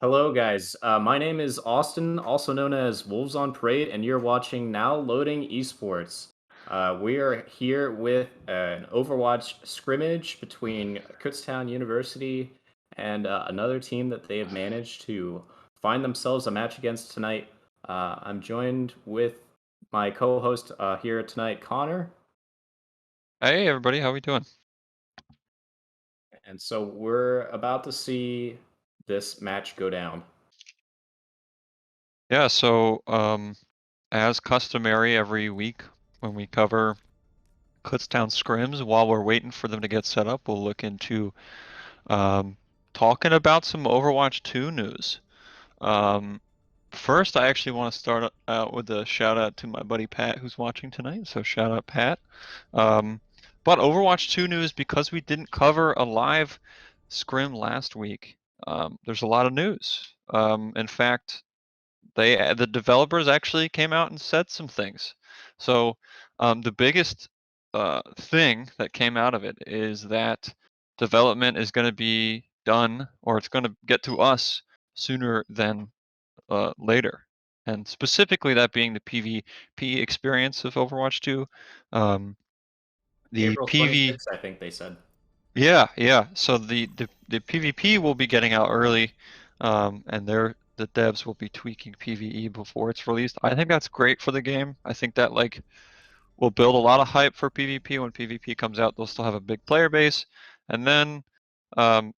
Hello, guys. My name is Austin, also known as Wolves on Parade, and you're watching Now Loading Esports. We are here with an Overwatch scrimmage between Kutztown University and another team that they have managed to find themselves a match against tonight. I'm joined with my co-host here tonight, Connor, Hey everybody, how we doing? and so we're about to see this match go down. Yeah, as customary every week when we cover Kutztown scrims, while we're waiting for them to get set up, we'll look into um, talking about some Overwatch 2 news. Um, First, I actually want to start out with a shout out to my buddy Pat who's watching tonight, so shout out Pat. Um, but Overwatch 2 news, because we didn't cover a live scrim last week, there's a lot of news. In fact, the developers actually came out and said some things. So the biggest thing that came out of it is that development is going to be done, or it's going to get to us sooner than later. And specifically, that being the PvP experience of Overwatch 2. Um, the April PV 26th, I think they said. Yeah, yeah. So the PvP will be getting out early, and the devs will be tweaking PvE before it's released. I think that's great for the game. I think that like will build a lot of hype for PvP. When PvP comes out, they'll still have a big player base, and then um,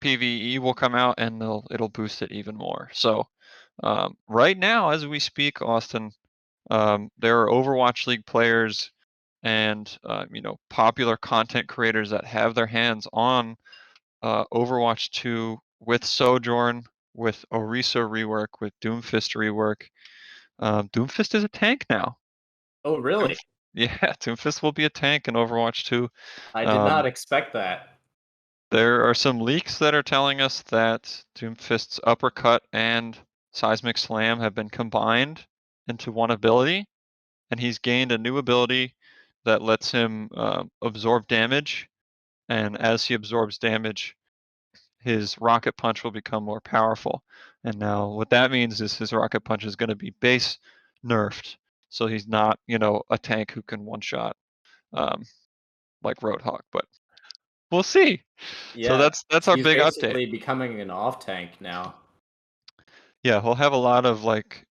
PvE will come out and it'll boost it even more. So right now, as we speak, Austin, there are Overwatch League players and popular content creators that have their hands on Overwatch 2 with Sojourn, with Orisa rework, with Doomfist rework. Doomfist is a tank now. Oh, Doom, really? yeah, Doomfist will be a tank in Overwatch 2. I did not Um, expect that. there are some leaks that are telling us that Doomfist's uppercut and seismic slam have been combined into one ability, and he's gained a new ability that lets him absorb damage. And as he absorbs damage, his rocket punch will become more powerful. And now what that means is his rocket punch is going to be base nerfed. So he's not, a tank who can one shot um, like Roadhog, but we'll see. So Yeah, that's our he's big update. basically becoming an off tank now. Yeah, he'll have a lot of like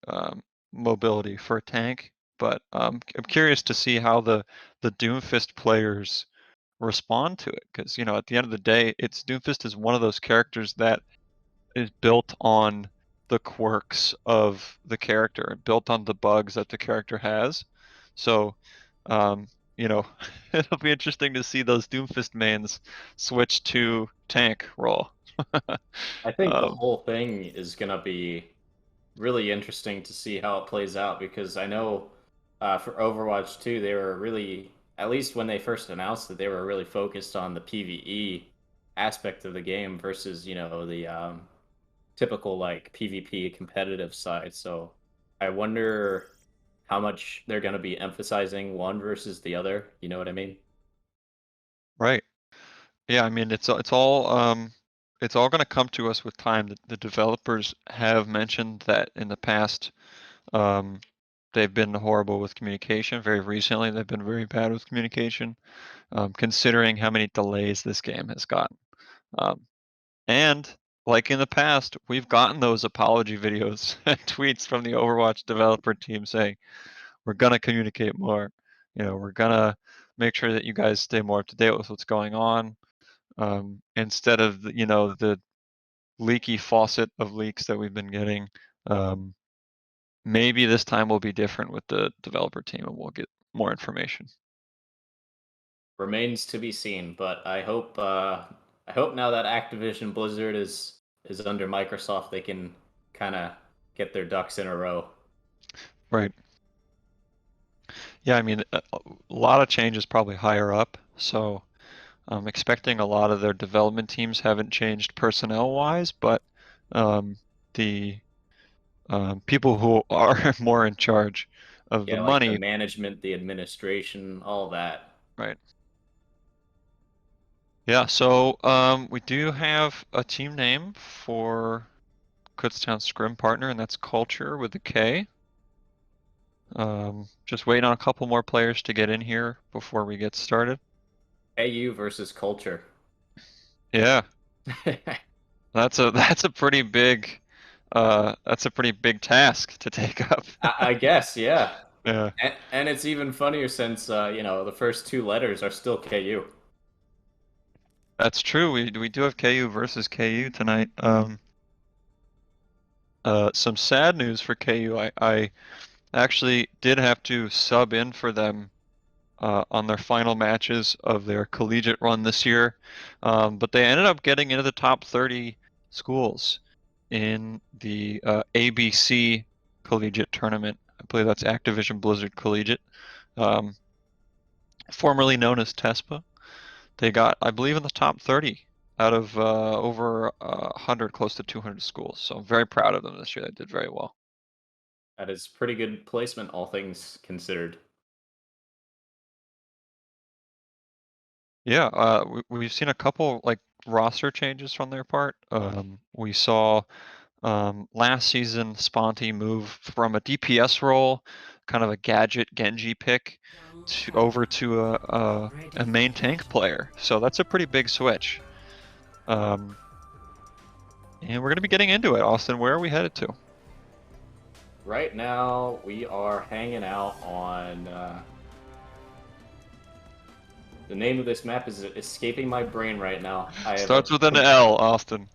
mobility for a tank, but I'm curious to see how the Doomfist players respond to it because at the end of the day, it's Doomfist is one of those characters that is built on the quirks of the character, built on the bugs that the character has. So, um, you know, it'll be interesting to see those Doomfist mains switch to tank role. I think the um, whole thing is gonna be really interesting to see how it plays out because I know for Overwatch 2, they were really, at least when they first announced it, they were really focused on the PvE aspect of the game versus, the typical like PvP competitive side. So I wonder how much they're gonna be emphasizing one versus the other. You know what I mean? right. Yeah, I mean it's all going to come to us with time. The developers have mentioned that in the past um, they've been horrible with communication. Very recently, they've been very bad with communication. Considering how many delays this game has gotten. Um, and like in the past, we've gotten those apology videos and tweets from the Overwatch developer team saying, we're going to communicate more. We're going to make sure that you guys stay more up to date with what's going on. Instead of, the leaky faucet of leaks that we've been getting. Um, Maybe this time will be different with the developer team and we'll get more information. Remains to be seen, but I hope now that Activision Blizzard is under Microsoft, they can kind of get their ducks in a row. Right. Yeah, I mean, a lot of changes probably higher up. So I'm expecting a lot of their development teams haven't changed personnel-wise, but um, the people who are more in charge of the Yeah, like the money, management, the administration, all that. right? Yeah, so we do have a team name for. Kutztown Scrim partner, and that's Culture with the K. Just waiting on a couple more players to get in here before we get started. AU versus Culture. Yeah, that's a pretty big task to take up. I guess, yeah. Yeah, And it's even funnier since the first two letters are still KU. that's true. We do have KU versus KU tonight. Some sad news for KU. I actually did have to sub in for them on their final matches of their collegiate run this year, but they ended up getting into the top 30 schools in the ABC collegiate tournament. I believe that's Activision Blizzard Collegiate, formerly known as TESPA. They got, I believe, in the top 30 out of over 100, close to 200 schools. So I'm very proud of them this year. They did very well. That is pretty good placement, all things considered. Yeah, we've seen a couple like roster changes from their part. We saw last season Sponty move from a DPS role, kind of a gadget Genji pick, over to a main tank player. So that's a pretty big switch. And we're gonna be getting into it. Austin, where are we headed to? Right now, we are hanging out on. The name of this map is escaping my brain right now. Starts with an L, Austin.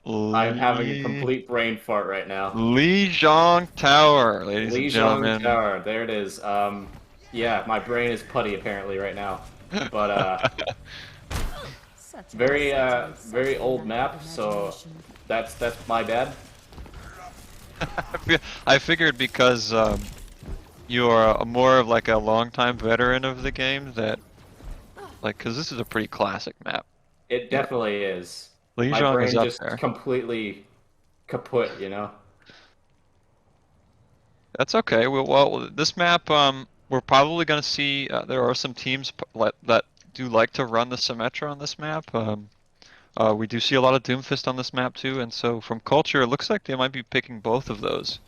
I'm having a complete brain fart right now. Lijiang Tower, ladies and gentlemen. Lijiang Tower, there it is. Yeah, my brain is putty apparently right now. But very old map, so that's my bad. I figured because you are more of like a longtime veteran of the game that, like, because this is a pretty classic map. It definitely is. Lijiang My brain is up just there. completely kaput, you know? That's okay. Well, this map, we're probably going to see, there are some teams that do like to run the Symmetra on this map. We do see a lot of Doomfist on this map too, and so from Culture, it looks like they might be picking both of those.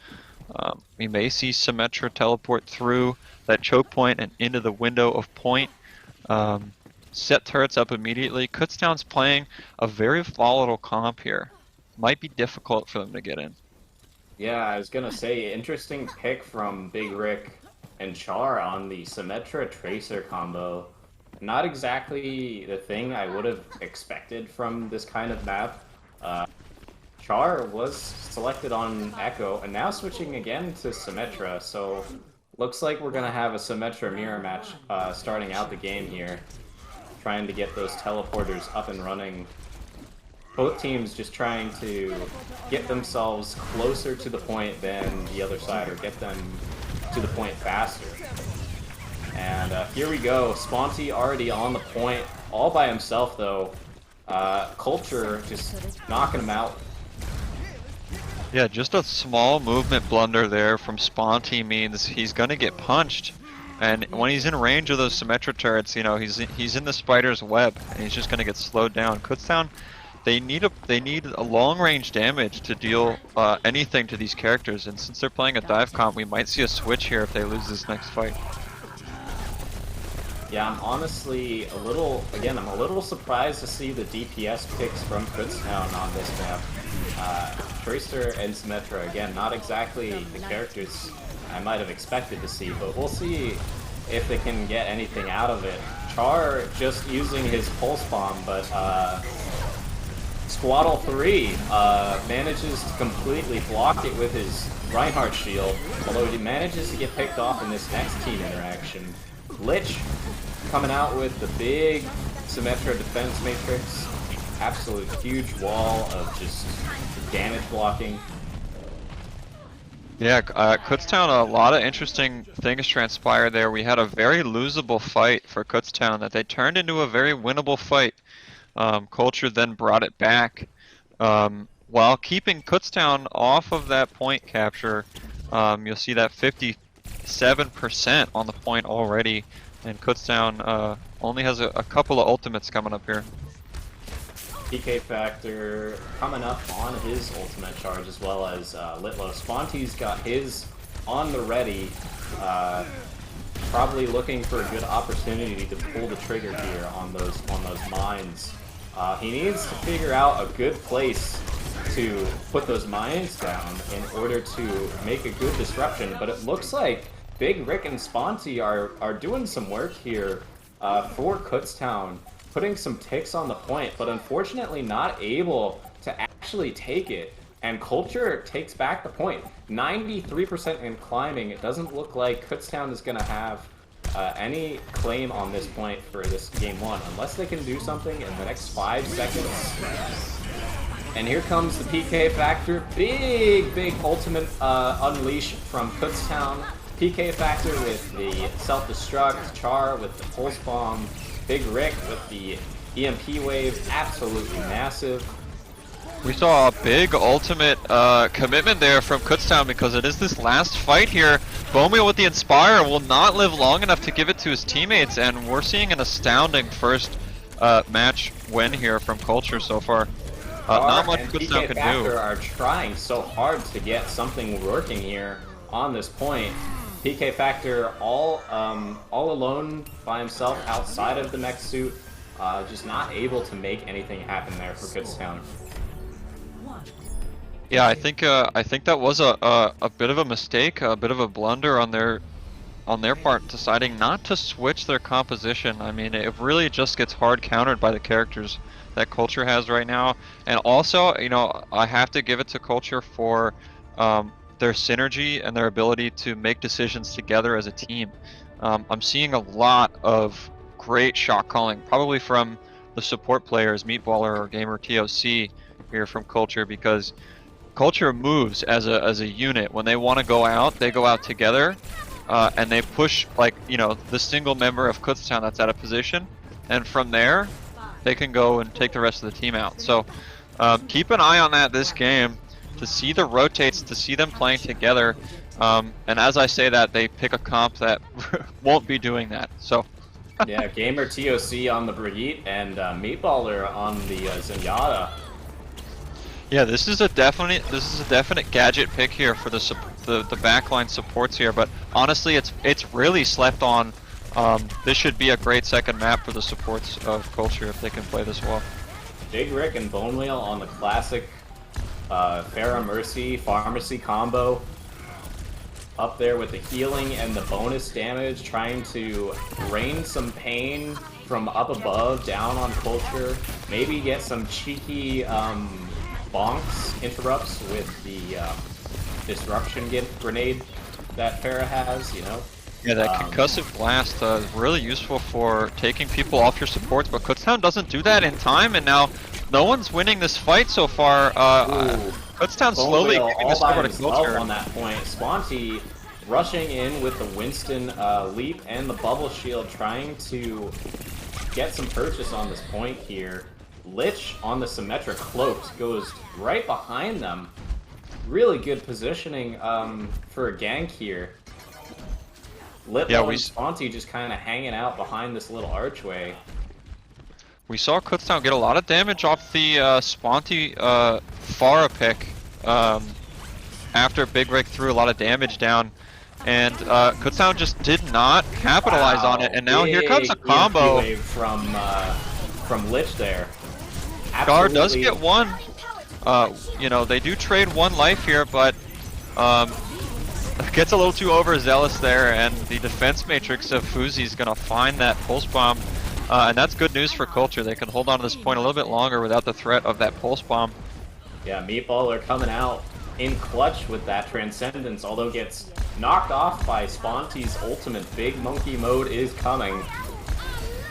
We may see Symmetra teleport through that choke point and into the window of point. Set turrets up immediately. Kutztown's playing a very volatile comp here. Might be difficult for them to get in. Yeah, I was gonna say, interesting pick from Big Rick and Char on the Symmetra Tracer combo. Not exactly the thing I would have expected from this kind of map. Char was selected on Echo, and now switching again to Symmetra, so looks like we're gonna have a Symmetra mirror match starting out the game here. Trying to get those teleporters up and running. Both teams just trying to get themselves closer to the point than the other side, or get them to the point faster. And here we go, Sponty already on the point, all by himself though. Culture just knocking him out. Yeah, just a small movement blunder there from Sponty means he's gonna get punched. And when he's in range of those Symmetra turrets, you know, he's in the spider's web, and he's just gonna get slowed down. Kutztown, they need a long range damage to deal anything to these characters, and since they're playing a dive comp, we might see a switch here if they lose this next fight. Yeah, I'm honestly I'm a little surprised to see the DPS picks from Kutztown on this map. Tracer and Symmetra, again, not exactly the characters I might have expected to see, but we'll see if they can get anything out of it. Char just using his pulse bomb, but Squaddle 3 manages to completely block it with his Reinhardt shield, although he manages to get picked off in this next team interaction. Lich coming out with the big Symmetra defense matrix, absolute huge wall of just damage blocking. Yeah, Kutztown, a lot of interesting things transpired there. We had a very losable fight for Kutztown that they turned into a very winnable fight. Culture then brought it back, while keeping Kutztown off of that point capture. You'll see that 57% on the point already, and Kutztown only has a couple of ultimates coming up here. PK Factor coming up on his ultimate charge, as well as Litlo. Sponty's got his on the ready, probably looking for a good opportunity to pull the trigger here on those mines. He needs to figure out a good place to put those mines down in order to make a good disruption, but it looks like Big Rick and Sponty are doing some work here for Kutztown, putting some ticks on the point, but unfortunately not able to actually take it. And Culture takes back the point. 93% in climbing. It doesn't look like Kutztown is going to have any claim on this point for this game one, unless they can do something in the next 5 seconds. And here comes the PK Factor. Big ultimate unleash from Kutztown. PK Factor with the self-destruct, Char with the pulse bomb, Big Rick with the EMP wave, absolutely massive. We saw a big ultimate commitment there from Kutztown because it is this last fight here. Bomeo with the Inspire will not live long enough to give it to his teammates, and we're seeing an astounding first match win here from Culture so far. Not much Kutztown can do. Are trying so hard to get something working here on this point. PK Factor all alone by himself outside of the mech suit, just not able to make anything happen there for Kutztown. Yeah, I think that was a bit of a mistake, a bit of a blunder on their part, deciding not to switch their composition. I mean, it really just gets hard countered by the characters that Culture has right now, and also, you know, I have to give it to Culture for their synergy and their ability to make decisions together as a team. I'm seeing a lot of great shot calling, probably from the support players, Meatballer or Gamer TOC here from Culture, because Culture moves as a unit. When they want to go out, they go out together, and they push, like, you know, the single member of Kutztown that's out of position, and from there they can go and take the rest of the team out. So keep an eye on that this game, to see the rotates, to see them playing together, and as I say that, they pick a comp that won't be doing that. So yeah, Gamer TOC on the Brigitte and Meatballer on the Zenyatta. Yeah, this is a definite gadget pick here for the backline supports here, but honestly, it's really slept on. This should be a great second map for the supports of Culture if they can play this well. Big Rick and Bone Wheel on the classic Pharah Mercy Pharmacy combo. Up there with the healing and the bonus damage, trying to rain some pain from up above down on Culture. Maybe get some cheeky bonks interrupts with the disruption grenade that Pharah has, you know. Yeah, that concussive blast is really useful for taking people off your supports, but Kutztown doesn't do that in time, and now no one's winning this fight so far. Kutztown slowly giving this over to Culture. On that point, Sponty rushing in with the Winston leap and the bubble shield, trying to get some purchase on this point here. Lich on the symmetric cloaked goes right behind them. Really good positioning for a gank here. Litlo and Sponty just kind of hanging out behind this little archway. We saw Kutztown get a lot of damage off the Sponty Pharah pick after Big Rick threw a lot of damage down, and Kutztown just did not capitalize on it, and now here comes a combo from Lich there. Gar does get one. You know, they do trade one life here, but gets a little too overzealous there, and the defense matrix of Fuzi is going to find that pulse bomb, and that's good news for Culture. They can hold on to this point a little bit longer without the threat of that pulse bomb. Yeah, Meatballer coming out in clutch with that Transcendence, although gets knocked off by Sponty's ultimate. Big monkey mode is coming.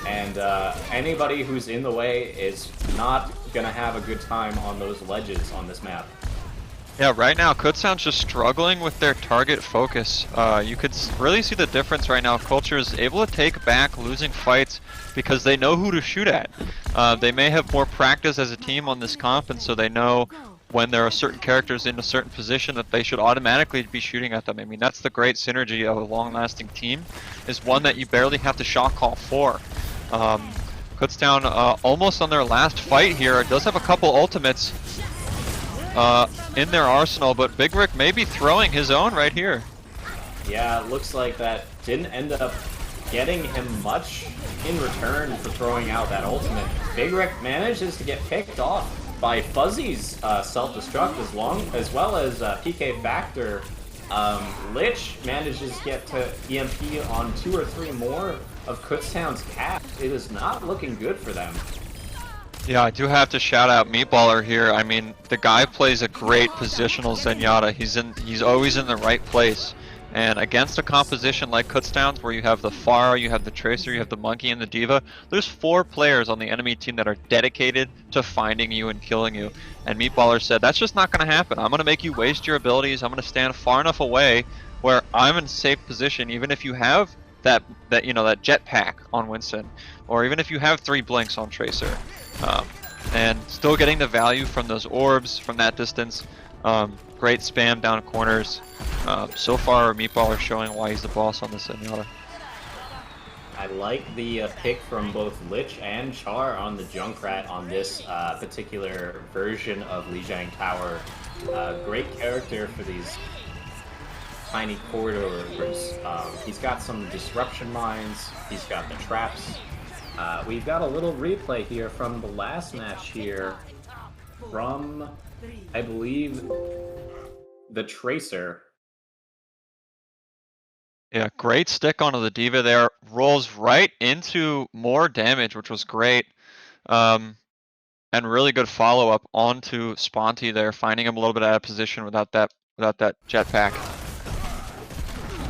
And anybody who's in the way is not going to have a good time on those ledges on this map. Yeah, right now, Kutztown's just struggling with their target focus. You could really see the difference right now. Culture is able to take back losing fights because they know who to shoot at. They may have more practice as a team on this comp, and so they know when there are certain characters in a certain position that they should automatically be shooting at them. I mean, that's the great synergy of a long-lasting team, is one that you barely have to shot call for. Kutztown almost on their last fight here. It does have a couple ultimates in their arsenal, but Big Rick may be throwing his own right here. Yeah, it looks like that didn't end up getting him much in return for throwing out that ultimate. Big Rick manages to get picked off by Fuzzy's self-destruct as well as PK Factor. Lich manages to get to EMP on 2 or 3 more of Kutztown's cap. It is not looking good for them. Yeah, I do have to shout out Meatballer here. I mean, the guy plays a great positional Zenyatta. He's always in the right place. And against a composition like Kutztown's, where you have the Pharah, you have the Tracer, you have the Monkey, and the D.Va, there's 4 players on the enemy team that are dedicated to finding you and killing you. And Meatballer said, that's just not going to happen. I'm going to make you waste your abilities. I'm going to stand far enough away where I'm in a safe position, even if you have that jetpack on Winston, or even if you have 3 blinks on Tracer. And still getting the value from those orbs from that distance. Great spam down corners. So far, Meatballer showing why he's the boss on this Zenyatta. I like the pick from both Lich and Char on the Junkrat on this particular version of Lijiang Tower. Great character for these tiny corridors. He's got some disruption mines. He's got the traps. We've got a little replay here from the last match here from, I believe, the Tracer. Yeah, great stick onto the D.Va there. Rolls right into more damage, which was great. And really good follow-up onto Sponty there, finding him a little bit out of position without that jetpack.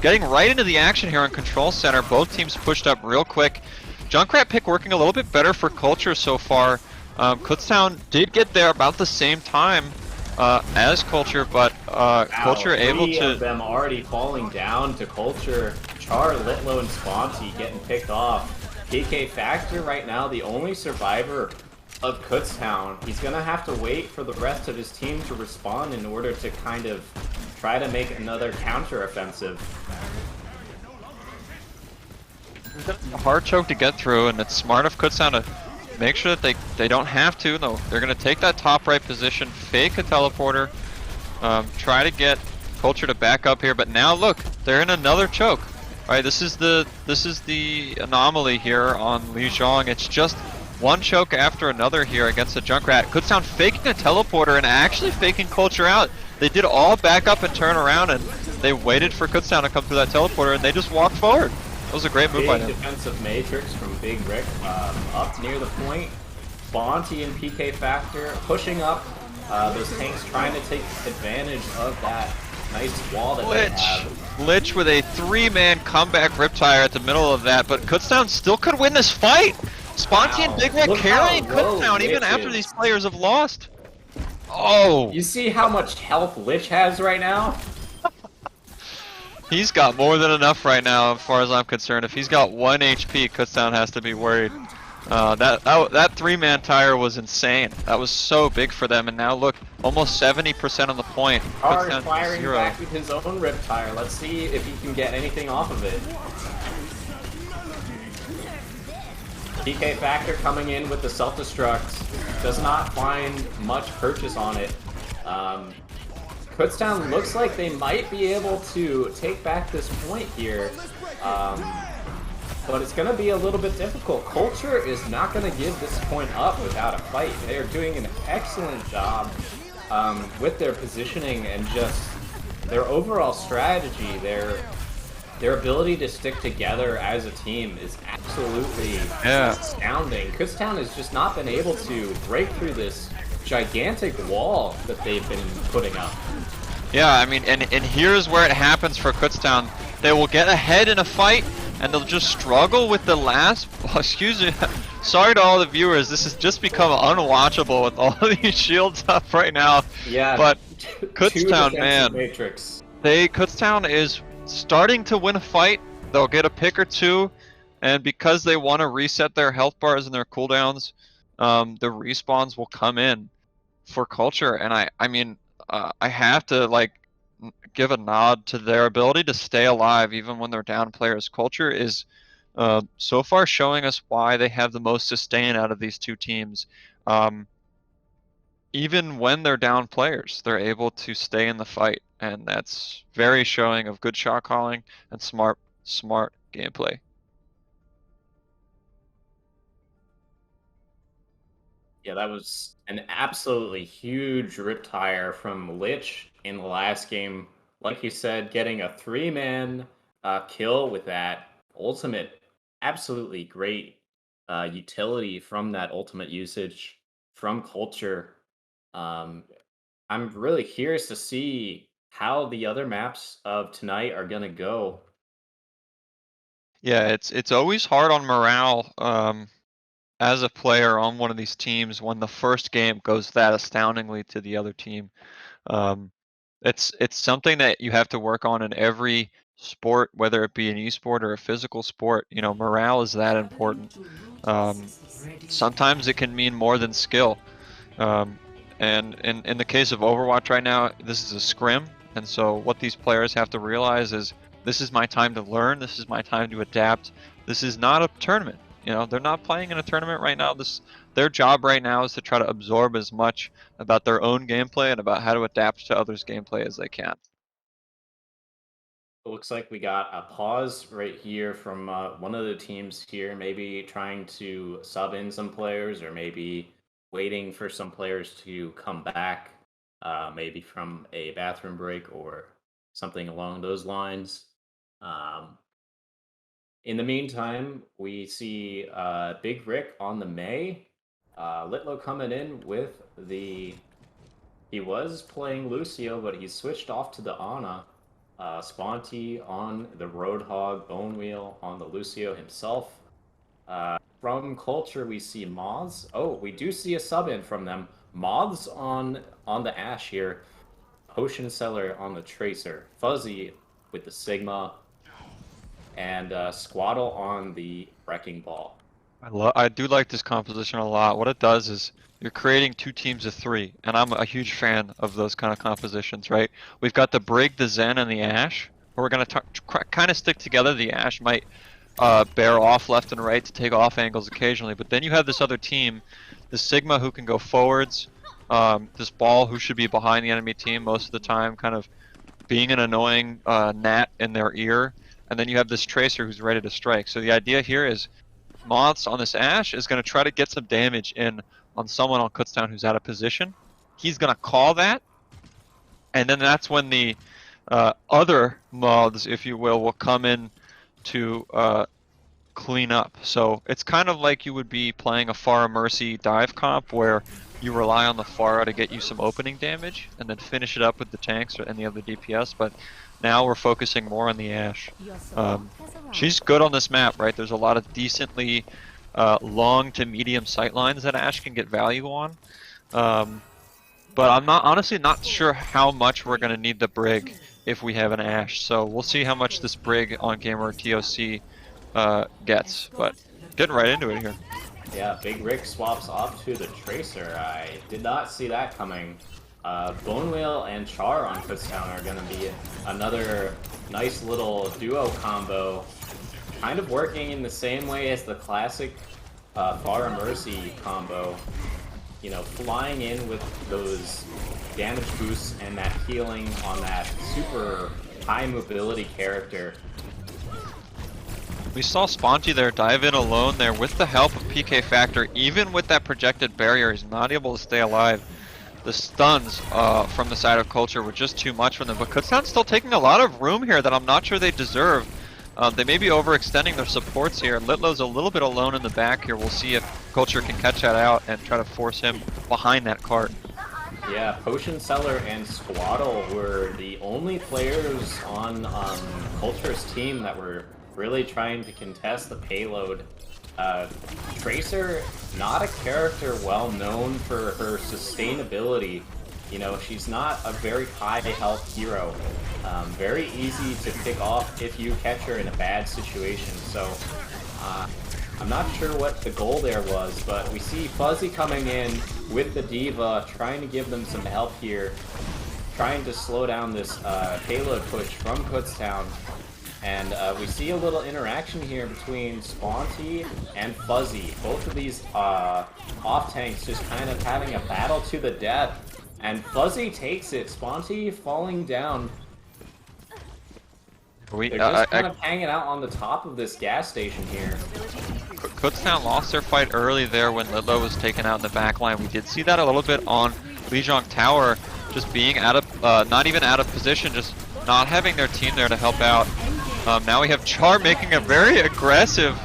Getting right into the action here on Control Center. Both teams pushed up real quick. Junkrat pick working a little bit better for Culture so far. Kutztown did get there about the same time as Culture, but Culture able to... 3 of them already falling down to Culture. Char, Litlo, and Sponty getting picked off. PK Factor right now, the only survivor of Kutztown. He's gonna have to wait for the rest of his team to respond in order to kind of try to make another counter-offensive. A hard choke to get through, and it's smart of Kutztown to make sure that they don't have to. No, they're going to take that top right position, fake a teleporter, try to get Culture to back up here. But now look, they're in another choke. All right, this is the anomaly here on Lijiang. It's just one choke after another here against the Junkrat. Kutztown faking a teleporter and actually faking Culture out. They did all back up and turn around, and they waited for Kutztown to come through that teleporter, and they just walked forward. That was a great move by him. Defensive matrix from Big Rick up near the point. Bonti and PK Factor pushing up. Those tanks trying to take advantage of that nice wall that they have. Lich with a 3-man comeback Riptire at the middle of that, but Kutztown still could win this fight. Sponty and Big Rick carrying Kutztown even after these players have lost. Oh! You see how much health Lich has right now? He's got more than enough right now, as far as I'm concerned. If he's got 1 HP, Kutztown has to be worried. That 3-man tire was insane. That was so big for them, and now look, almost 70% on the point. Kutztown firing back with his own Riptire. Let's see if he can get anything off of it. PK Factor coming in with the self-destruct. Does not find much purchase on it. Kutztown looks like they might be able to take back this point here, but it's going to be a little bit difficult. Culture is not going to give this point up without a fight. They are doing an excellent job with their positioning and just their overall strategy. Their ability to stick together as a team is absolutely astounding. Kutztown has just not been able to break through this gigantic wall that they've been putting up. Yeah, I mean, and here's where it happens for Kutztown. They will get ahead in a fight, and they'll just struggle with the last... Oh, excuse me. Sorry to all the viewers. This has just become unwatchable with all of these shields up right now. Yeah, but Kutztown, man. Matrix. Kutztown is starting to win a fight. They'll get a pick or two, and because they want to reset their health bars and their cooldowns, the respawns will come in for Culture. And I mean, I have to give a nod to their ability to stay alive even when they're down players. Culture is So far showing us why they have the most sustain out of these two teams. Even when they're down players, they're able to stay in the fight, and that's very showing of good shot calling and smart gameplay. Yeah, that was an absolutely huge rip tire from Lich in the last game. Like you said, getting a 3-man kill with that ultimate, absolutely great utility from that ultimate usage from Culture. Um, I'm really curious to see how the other maps of tonight are going to go. Yeah, it's always hard on morale as a player on one of these teams when the first game goes that astoundingly to the other team. Um, it's something that you have to work on in every sport, whether it be an esport or a physical sport. You know, morale is that important. Um, Sometimes it can mean more than skill. Um, and in the case of Overwatch right now, this is a scrim, and so what these players have to realize is this is my time to learn. This is my time to adapt. This is not a tournament. You know, they're not playing in a tournament right now. Their job right now is to try to absorb as much about their own gameplay and about how to adapt to others' gameplay as they can. It looks like we got a pause right here from one of the teams here, maybe trying to sub in some players or maybe waiting for some players to come back, maybe from a bathroom break or something along those lines. Um, in the meantime, we see Big Rick on the May. Litlo coming in with the. He was playing Lucio, but he switched off to the Ana. Sponty on the Roadhog, Bone Wheel on the Lucio himself. From Culture, we see Moths. Oh, we do see a sub in from them. Moths on the Ash here. Potion Seller on the Tracer. Fuzzy with the Sigma. And Squaddle on the Wrecking Ball. I do like this composition a lot. What it does is you're creating two teams of three, and I'm a huge fan of those kind of compositions, right? We've got the Brig, the Zen, and the Ash. We're gonna kind of stick together. The Ash might bear off left and right to take off angles occasionally, but then you have this other team, the Sigma, who can go forwards. This Ball, who should be behind the enemy team most of the time, kind of being an annoying gnat in their ear. And then you have this Tracer who's ready to strike. So the idea here is Moths on this Ash is going to try to get some damage in on someone on Kutztown who's out of position. He's going to call that, and then that's when the other Moths, if you will come in to clean up. So it's kind of like you would be playing a Pharah Mercy dive comp where you rely on the Pharah to get you some opening damage and then finish it up with the tanks or any other DPS, but now we're focusing more on the Ash. She's good on this map, right? There's a lot of decently long to medium sightlines that Ash can get value on. But I'm honestly not sure how much we're going to need the Brig if we have an Ash. So we'll see how much this Brig on Gamer TOC gets, but getting right into it here. Yeah, Big Rick swaps off to the Tracer. I did not see that coming. Bone Whale and Char on Kutztown are going to be another nice little duo combo. Kind of working in the same way as the classic Pharah Mercy combo. You know, flying in with those damage boosts and that healing on that super high mobility character. We saw Sponty there dive in alone there with the help of PK Factor. Even with that projected barrier, he's not able to stay alive. The stuns from the side of Culture were just too much for them, but Kutztown's still taking a lot of room here that I'm not sure they deserve. They may be overextending their supports here. Litlo's a little bit alone in the back here. We'll see if Culture can catch that out and try to force him behind that cart. Yeah, Potion Seller and Squaddle were the only players on Culture's team that were really trying to contest the payload. Tracer, not a character well known for her sustainability. You know, she's not a very high health hero. Very easy to pick off if you catch her in a bad situation. So, I'm not sure what the goal there was, but we see Fuzzy coming in with the D.Va, trying to give them some help here. Trying to slow down this payload push from Kutztown. And we see a little interaction here between Sponty and Fuzzy. Both of these off tanks just kind of having a battle to the death. And Fuzzy takes it. Sponty falling down. They're just kind of hanging out on the top of this gas station here. Kutztown lost their fight early there when Lidlow was taken out in the back line. We did see that a little bit on Lijiang Tower, just being out of, not even out of position, just not having their team there to help out. Now we have Char making a very aggressive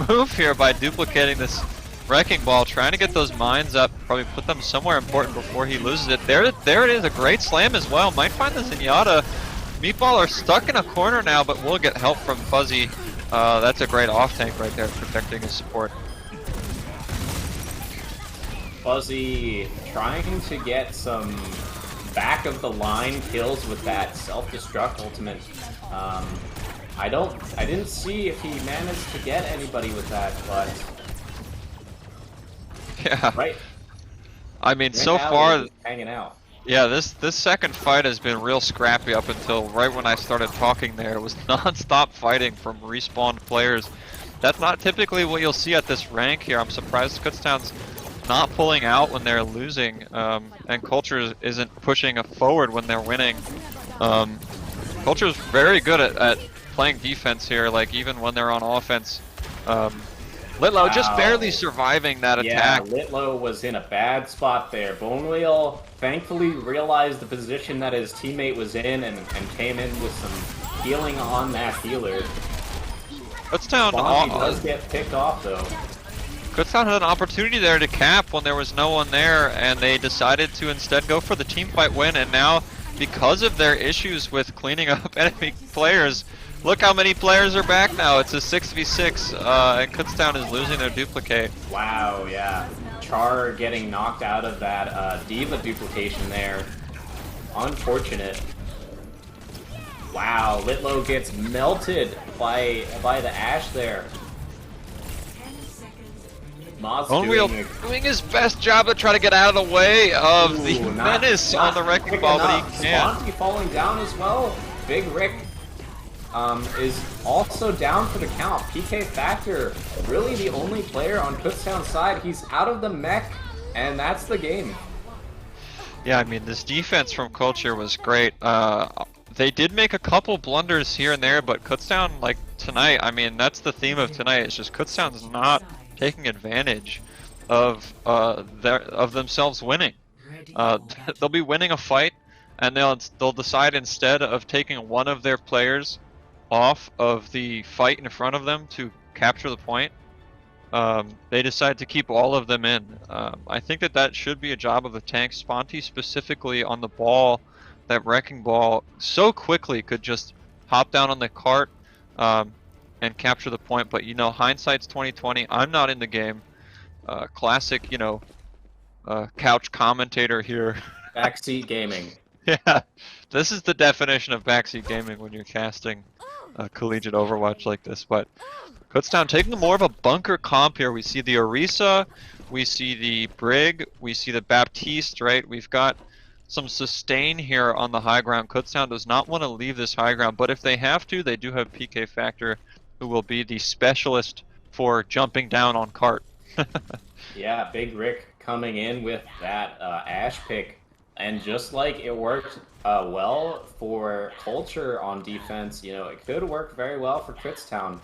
move here by duplicating this Wrecking Ball, trying to get those mines up, probably put them somewhere important before he loses it. There it is, a great slam as well. Might find the Zenyatta. Meatball are stuck in a corner now, but will get help from Fuzzy. That's a great off tank right there, protecting his support. Fuzzy trying to get some back of the line kills with that self-destruct ultimate. I didn't see if he managed to get anybody with that, but yeah, right. I mean, so far hanging out. Yeah, this second fight has been real scrappy up until right when I started talking there. It was non-stop fighting from respawned players. That's not typically what you'll see at this rank here. I'm surprised Kutztown's not pulling out when they're losing, and Culture isn't pushing forward when they're winning. Culture's very good at playing defense here, like even when they're on offense. Litlow just barely surviving that attack. Yeah, Litlow was in a bad spot there. Bonewheel thankfully realized the position that his teammate was in and came in with some healing on that healer. Kutztown does get picked off though. Kutztown had an opportunity there to cap when there was no one there, and they decided to instead go for the teamfight win, and now because of their issues with cleaning up enemy players, look how many players are back now. It's a 6v6, and Kutztown is losing their duplicate. Wow, yeah. Char getting knocked out of that Diva duplication there. Unfortunate. Wow, Litlow gets melted by the Ashe there. doing his best job to try to get out of the way of the menace on the Wrecking Ball, but he can't. Sponty falling down as well. Big Rick is also down for the count. PK Factor, really the only player on Kutztown's side. He's out of the mech, and that's the game. Yeah, I mean, this defense from Culture was great. They did make a couple blunders here and there, but Kutztown, like tonight, I mean, that's the theme of tonight. It's just Kutztown's not taking advantage of themselves winning. They'll be winning a fight, and they'll decide instead of taking one of their players off of the fight in front of them to capture the point, they decide to keep all of them in. I think that should be a job of the tank. Sponty specifically on the ball, that Wrecking Ball so quickly could just hop down on the cart and capture the point. But you know, hindsight's 2020. I'm not in the game. Classic, you know, couch commentator here. Backseat gaming. Yeah, this is the definition of backseat gaming when you're casting collegiate Overwatch like this. But Kutztown taking more of a bunker comp here. We see the Orisa, we see the Brig, we see the Baptiste, right? We've got some sustain here on the high ground. Kutztown does not want to leave this high ground, but if they have to, they do have PK Factor, who will be the specialist for jumping down on cart. Yeah, Big Rick coming in with that Ashe pick. And just like it worked well for Culture on defense, you know, it could work very well for Kutztown.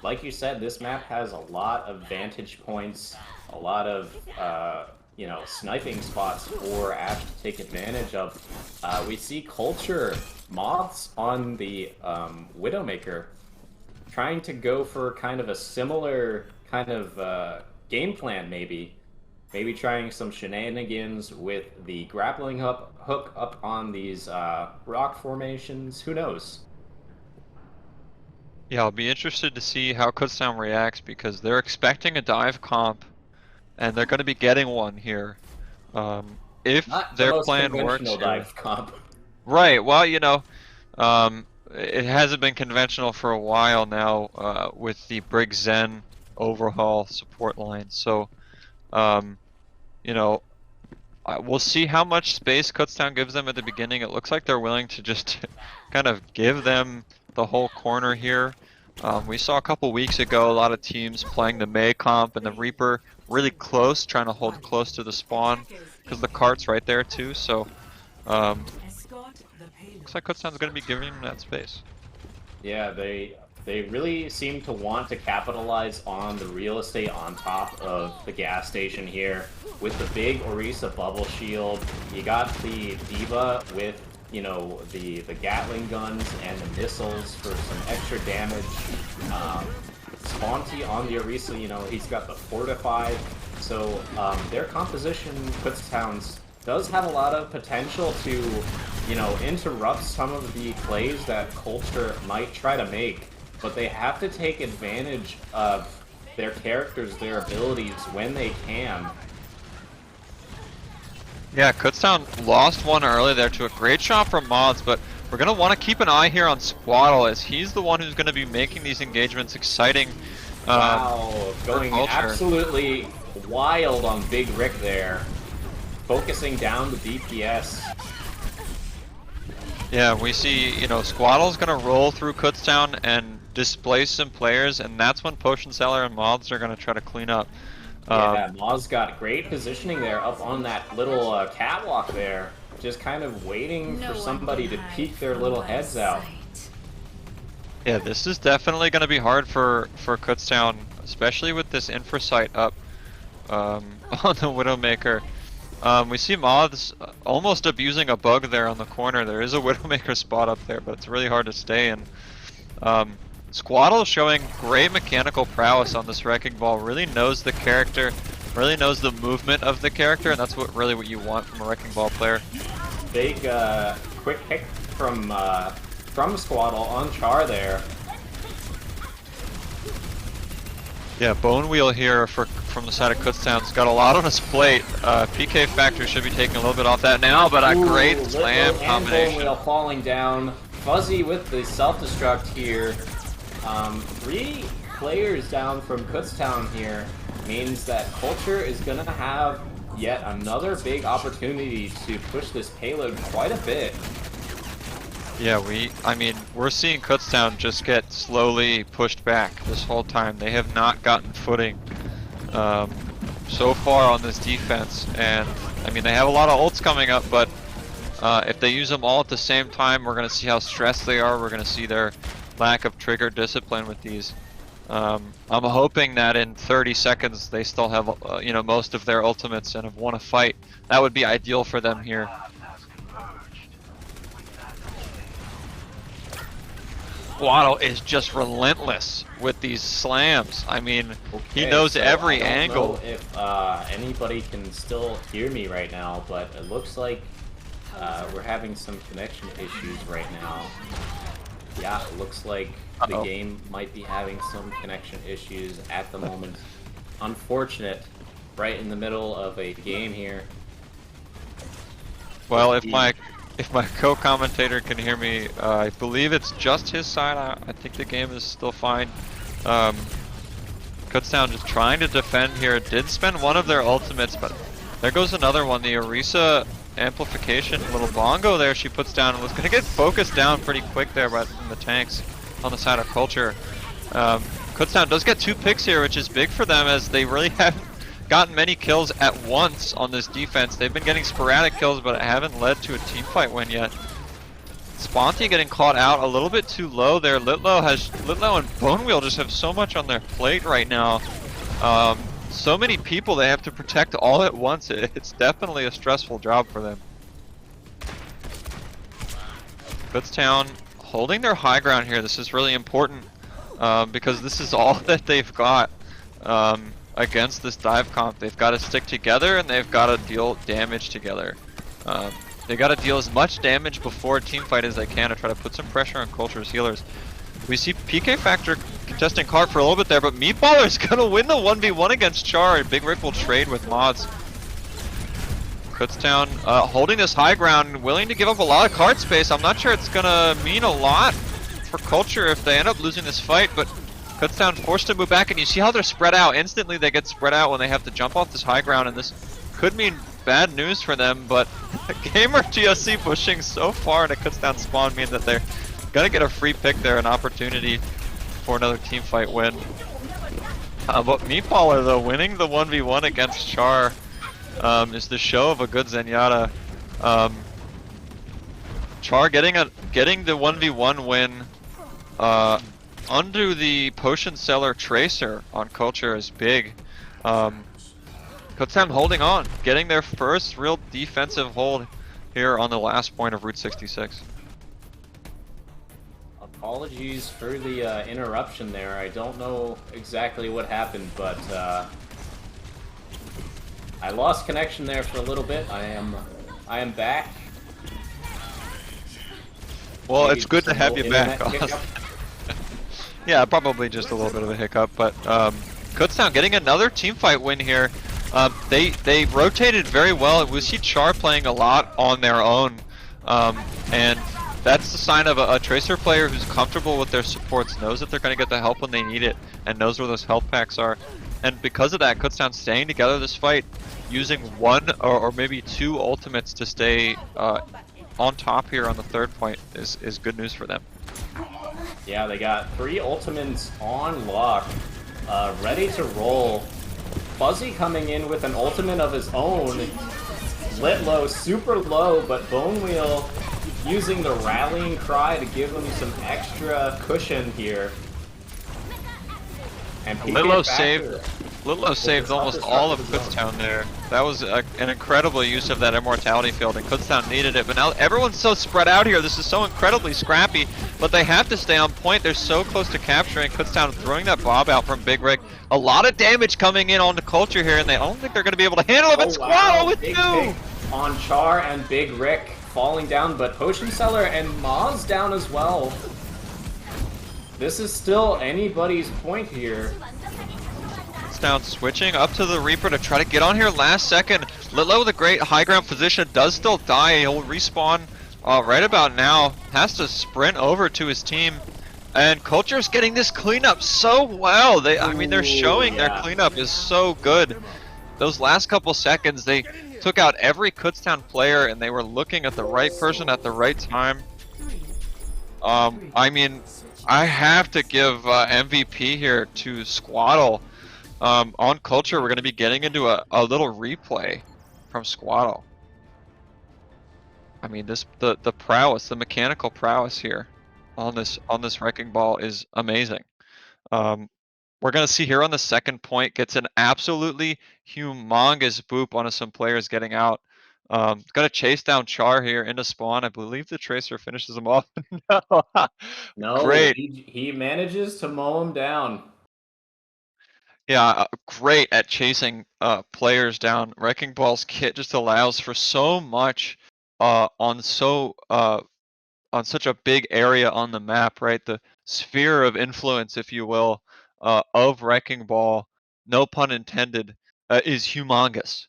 Like you said, this map has a lot of vantage points, a lot of, you know, sniping spots for Ashe to take advantage of. We see Culture Moths on the Widowmaker trying to go for kind of a similar kind of game plan, maybe. Maybe trying some shenanigans with the grappling hook up on these rock formations. Who knows? Yeah, I'll be interested to see how Kutztown reacts, because they're expecting a dive comp, and they're going to be getting one here. If their plan works here. Dive comp. Right, well, you know, it hasn't been conventional for a while now with the Brig Zen overhaul support line. So, you know, We'll see how much space Kutztown gives them at the beginning. It looks like they're willing to just kind of give them the whole corner here. We saw a couple weeks ago a lot of teams playing the May comp and the Reaper really close, trying to hold close to the spawn because the cart's right there too. So looks like Kutztown's going to be giving them that space. Yeah, they really seem to want to capitalize on the real estate on top of the gas station here. With the big Orisa bubble shield, you got the D.Va with, you know, the Gatling guns and the missiles for some extra damage. Sponty on the Orisa, you know, he's got the Fortified. So their composition, Kutztown's, does have a lot of potential to, you know, interrupt some of the plays that Culture might try to make. But they have to take advantage of their characters, their abilities, when they can. Yeah, Kutztown lost one early there to a great shot from Mods, but we're going to want to keep an eye here on Squaddle, as he's the one who's going to be making these engagements exciting. Wow, going absolutely wild on Big Rick there. Focusing down the DPS. Yeah, we see, you know, Squaddle's going to roll through Kutztown and displace some players, and that's when Potion Seller and Mods are going to try to clean up. Yeah, Moz got great positioning there up on that little catwalk there. Just kind of waiting for somebody to peek their little heads out. Yeah, this is definitely going to be hard for Kutztown, especially with this infra site up on the Widowmaker. We see Moths almost abusing a bug there on the corner. There is a Widowmaker spot up there, but it's really hard to stay in. Squaddle showing great mechanical prowess on this Wrecking Ball. Really knows the character, really knows the movement of the character, and that's what you want from a Wrecking Ball player. Big quick pick from Squaddle on Char there. Yeah, Bone Wheel here from the side of Kutztown's got a lot on his plate. PK Factor should be taking a little bit off that now, but a great slam combination. Bone Wheel falling down. Fuzzy with the self-destruct here. 3 players down from Kutztown here means that Culture is going to have yet another big opportunity to push this payload quite a bit. Yeah, we're seeing Kutztown just get slowly pushed back this whole time. They have not gotten footing so far on this defense, and I mean, they have a lot of ults coming up, but if they use them all at the same time, we're going to see how stressed they are. We're going to see their lack of trigger discipline with these. I'm hoping that in 30 seconds they still have, you know, most of their ultimates and have won a fight. That would be ideal for them here. Waddle is just relentless with these slams. I mean, he knows every angle. I don't know if anybody can still hear me right now, but it looks like we're having some connection issues right now. Yeah, it looks like the game might be having some connection issues at the moment. Unfortunate, right in the middle of a game here. Well, if my co-commentator can hear me, I believe it's just his side. I think the game is still fine. Kutztown just trying to defend here. Did spend one of their ultimates, but there goes another one. The Orisa amplification, little bongo there she puts down, and was going to get focused down pretty quick there by the tanks on the side of Culture. Kutztown does get 2 picks here, which is big for them, as they really haven't gotten many kills at once on this defense. They've been getting sporadic kills, but it haven't led to a team fight win yet. Sponty getting caught out a little bit too low there. Litlow and Bonewheel just have so much on their plate right now. So many people they have to protect all at once. It's definitely a stressful job for them. Kutztown holding their high ground here. This is really important because this is all that they've got against this dive comp. They've got to stick together, and they've got to deal damage together. They got to deal as much damage before a team fight as they can to try to put some pressure on Culture's healers. We see PK Factor contesting Cart for a little bit there, but Meatballer's gonna win the 1v1 against Char. Big Rick will trade with Mods. Kutztown holding this high ground, willing to give up a lot of card space. I'm not sure it's gonna mean a lot for Culture if they end up losing this fight, but Kutztown forced to move back, and you see how they're spread out. Instantly they get spread out when they have to jump off this high ground, and this could mean bad news for them, but Gamer GSC pushing so far into Kutztown spawn means that they're gonna get a free pick there, an opportunity for another team fight win. But Meatballer though, winning the 1v1 against Char is the show of a good Zenyatta. Char getting the 1v1 win under the Potion Seller Tracer on Culture is big. Kutztown holding on, getting their first real defensive hold here on the last point of Route 66. Apologies for the interruption there. I don't know exactly what happened, but I lost connection there for a little bit. I am back. Well, Maybe it's good to have you back. Yeah, probably just a little bit of a hiccup, but Kutztown getting another team fight win here. They rotated very well. We see Char playing a lot on their own, and that's the sign of a Tracer player who's comfortable with their supports, knows that they're going to get the help when they need it, and knows where those health packs are. And because of that, Kutztown staying together this fight, using one or maybe two ultimates to stay on top here on the third point is good news for them. Yeah, they got 3 ultimates on lock, ready to roll. Fuzzy coming in with an ultimate of his own. Lit low, super low, but Bonewheel using the rallying cry to give him some extra cushion here. And Litlow saved almost all of Kutztown there. That was an incredible use of that immortality field, and Kutztown needed it. But now everyone's so spread out here. This is so incredibly scrappy, but they have to stay on point. They're so close to capturing. Kutztown throwing that bob out from Big Rick. A lot of damage coming in on the Culture here, and I don't think they're going to be able to handle it. But Squaddle with big 2! On Char and Big Rick falling down, but Potion Seller and Maz down as well. This is still anybody's point here. Down switching up to the Reaper to try to get on here last second. Litlow with a great high ground position does still die. He'll respawn right about now. Has to sprint over to his team. And Culture's getting this cleanup so well. They're showing their cleanup is so good. Those last couple seconds, they took out every Kutztown player and they were looking at the right person at the right time. I have to give MVP here to Squaddle. On Culture, we're going to be getting into a little replay from Squaddle. I mean, the prowess, the mechanical prowess here on this Wrecking Ball is amazing. We're going to see here on the second point, gets an absolutely humongous boop on some players getting out. Going to chase down Char here into spawn. I believe the Tracer finishes him off. No, great. He manages to mow him down. Yeah, great at chasing players down. Wrecking Ball's kit just allows for so much on such a big area on the map, right? The sphere of influence, if you will, of Wrecking Ball, no pun intended, is humongous.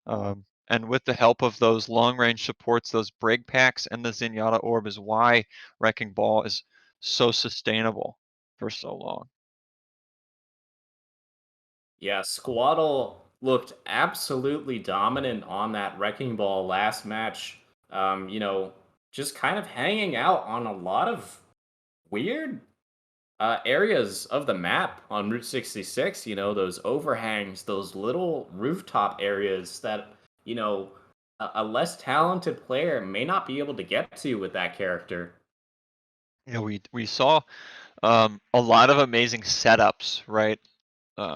And with the help of those long-range supports, those break packs, and the Zenyatta Orb is why Wrecking Ball is so sustainable for so long. Yeah, Squaddle looked absolutely dominant on that Wrecking Ball last match. Just kind of hanging out on a lot of weird areas of the map on Route 66. Those overhangs, those little rooftop areas that, a less talented player may not be able to get to with that character. Yeah, we saw a lot of amazing setups, right?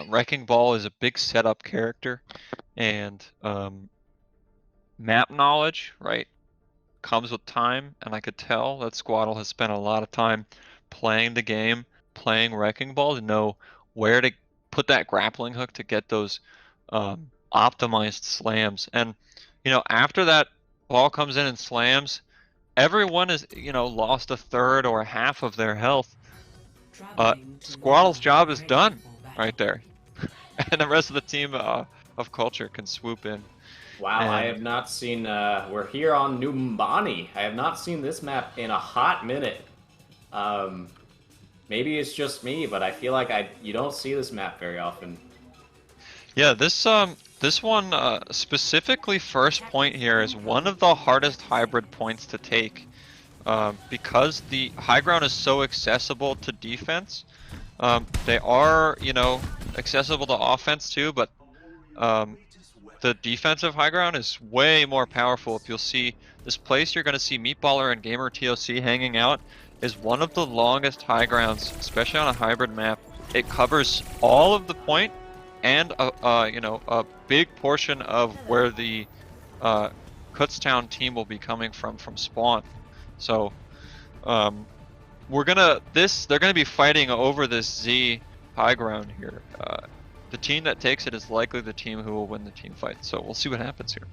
Wrecking Ball is a big setup character, and map knowledge, right, comes with time, and I could tell that Squaddle has spent a lot of time playing the game, playing Wrecking Ball to know where to put that grappling hook to get those optimized slams. And, after that ball comes in and slams, everyone is, lost a third or a half of their health. Squaddle's job is done right there. And the rest of the team of Culture can swoop in. Wow, I have not seen, we're here on Numbani. I have not seen this map in a hot minute. Maybe it's just me, but I feel like you don't see this map very often. Yeah, this This one, specifically first point here, is one of the hardest hybrid points to take. Because the high ground is so accessible to defense. They are, you know, accessible to offense too, but the defensive high ground is way more powerful. If you'll see this place, you're going to see Meatballer and Gamer TOC hanging out, is one of the longest high grounds, especially on a hybrid map. It covers all of the point and you know, a big portion of where the Kutztown team will be coming from spawn. So they're gonna be fighting over this Z high ground here. The team that takes it is likely the team who will win the team fight. So we'll see what happens here.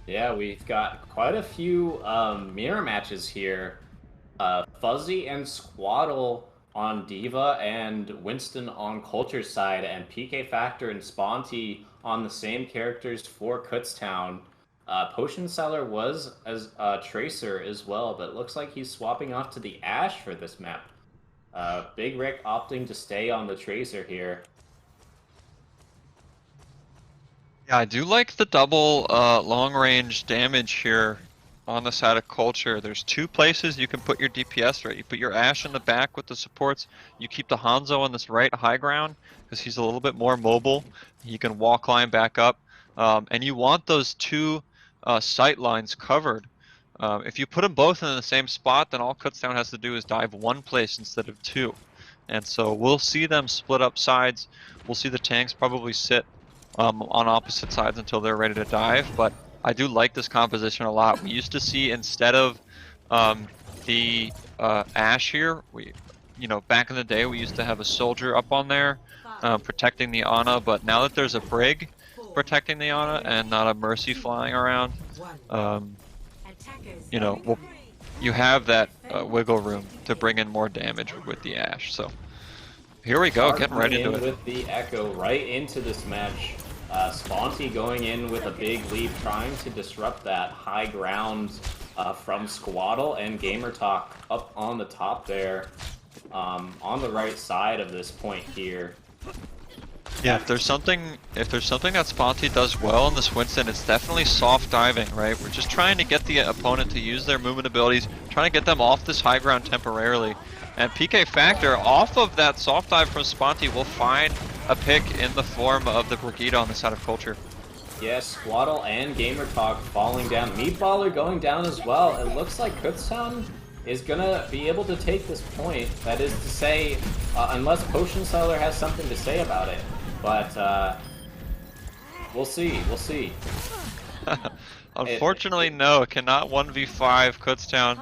Yeah, we've got quite a few mirror matches here. Fuzzy and Squaddle on Diva and Winston on Culture's side, and PK Factor and Sponty on the same characters for Kutztown. Potion Seller was as Tracer as well, but it looks like he's swapping off to the Ash for this map. Big Rick opting to stay on the Tracer here. Yeah, I do like the double long-range damage here on the side of Culture. There's two places you can put your DPS, right? You put your Ash in the back with the supports. You keep the Hanzo on this right high ground because he's a little bit more mobile. He can walk line back up. And you want those two sight lines covered. If you put them both in the same spot, then all Kutztown has to do is dive one place instead of two. And so we'll see them split up sides. We'll see the tanks probably sit on opposite sides until they're ready to dive, but I do like this composition a lot. We used to see, instead of the Ash here, back in the day we used to have a soldier up on there protecting the Ana, but now that there's a Brig protecting the Ana and not a Mercy flying around, you have that wiggle room to bring in more damage with the Ash. So here we go, getting right into it. With the Echo right into this match. Sponty going in with a big leap, trying to disrupt that high ground from Squaddle, and Gamer Talk up on the top there, on the right side of this point here. Yeah, if there's something that Sponty does well in this Winston, it's definitely soft diving, right? We're just trying to get the opponent to use their movement abilities, trying to get them off this high ground temporarily. And PK Factor, off of that soft dive from Sponty, will find a pick in the form of the Brigida on the side of Culture. Yes, Squaddle and Gamer Talk falling down. Meatballer going down as well. It looks like Kutztown is gonna be able to take this point. That is to say, unless Potion Seller has something to say about it. But we'll see. We'll see. Unfortunately, no. It cannot 1v5 Kutztown.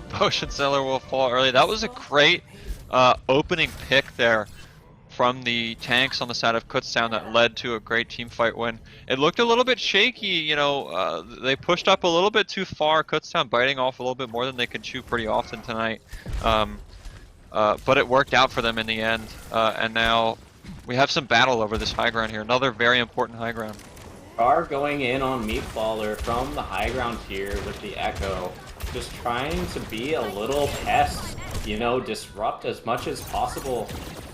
Potion Seller will fall early. That was a great opening pick there from the tanks on the side of Kutztown that led to a great team fight win. It looked a little bit shaky, they pushed up a little bit too far, Kutztown biting off a little bit more than they could chew pretty often tonight. But it worked out for them in the end, and now we have some battle over this high ground here, another very important high ground. Are going in on Meatballer from the high ground here with the Echo, just trying to be a little pest, disrupt as much as possible.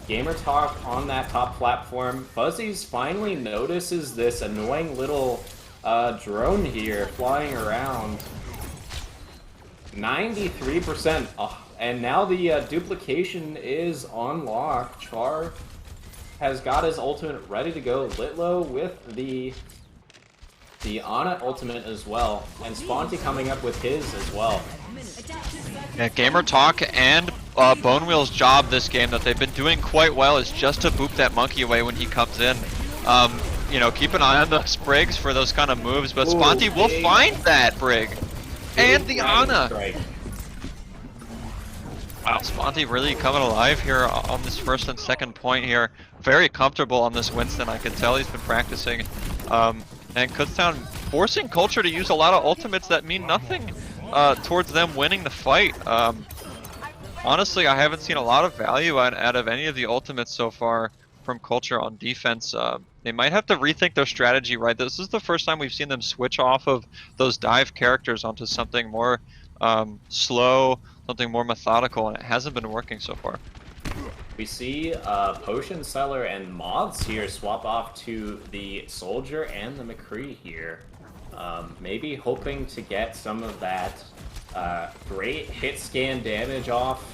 Gamer Talk on that top platform. Fuzzy's finally notices this annoying little drone here flying around. 93%. Oh, and now the duplication is on lock. Char has got his ultimate ready to go. Litlow with the Ana ultimate as well. And Sponty coming up with his as well. Yeah, Gamer Talk and Bonewheel's job this game that they've been doing quite well is just to boop that monkey away when he comes in. Keep an eye on those Brigs for those kind of moves, but Sponty will find that Brig. And the Ana! Wow, Sponty really coming alive here on this first and second point here. Very comfortable on this Winston, I can tell he's been practicing. And Kutztown forcing Culture to use a lot of ultimates that mean nothing towards them winning the fight. Honestly, I haven't seen a lot of value out of any of the ultimates so far from Culture on defense. They might have to rethink their strategy, right? This is the first time we've seen them switch off of those dive characters onto something more slow, something more methodical, and it hasn't been working so far. We see Potion Seller and Moths here swap off to the Soldier and the McCree here. Maybe hoping to get some of that great hit scan damage off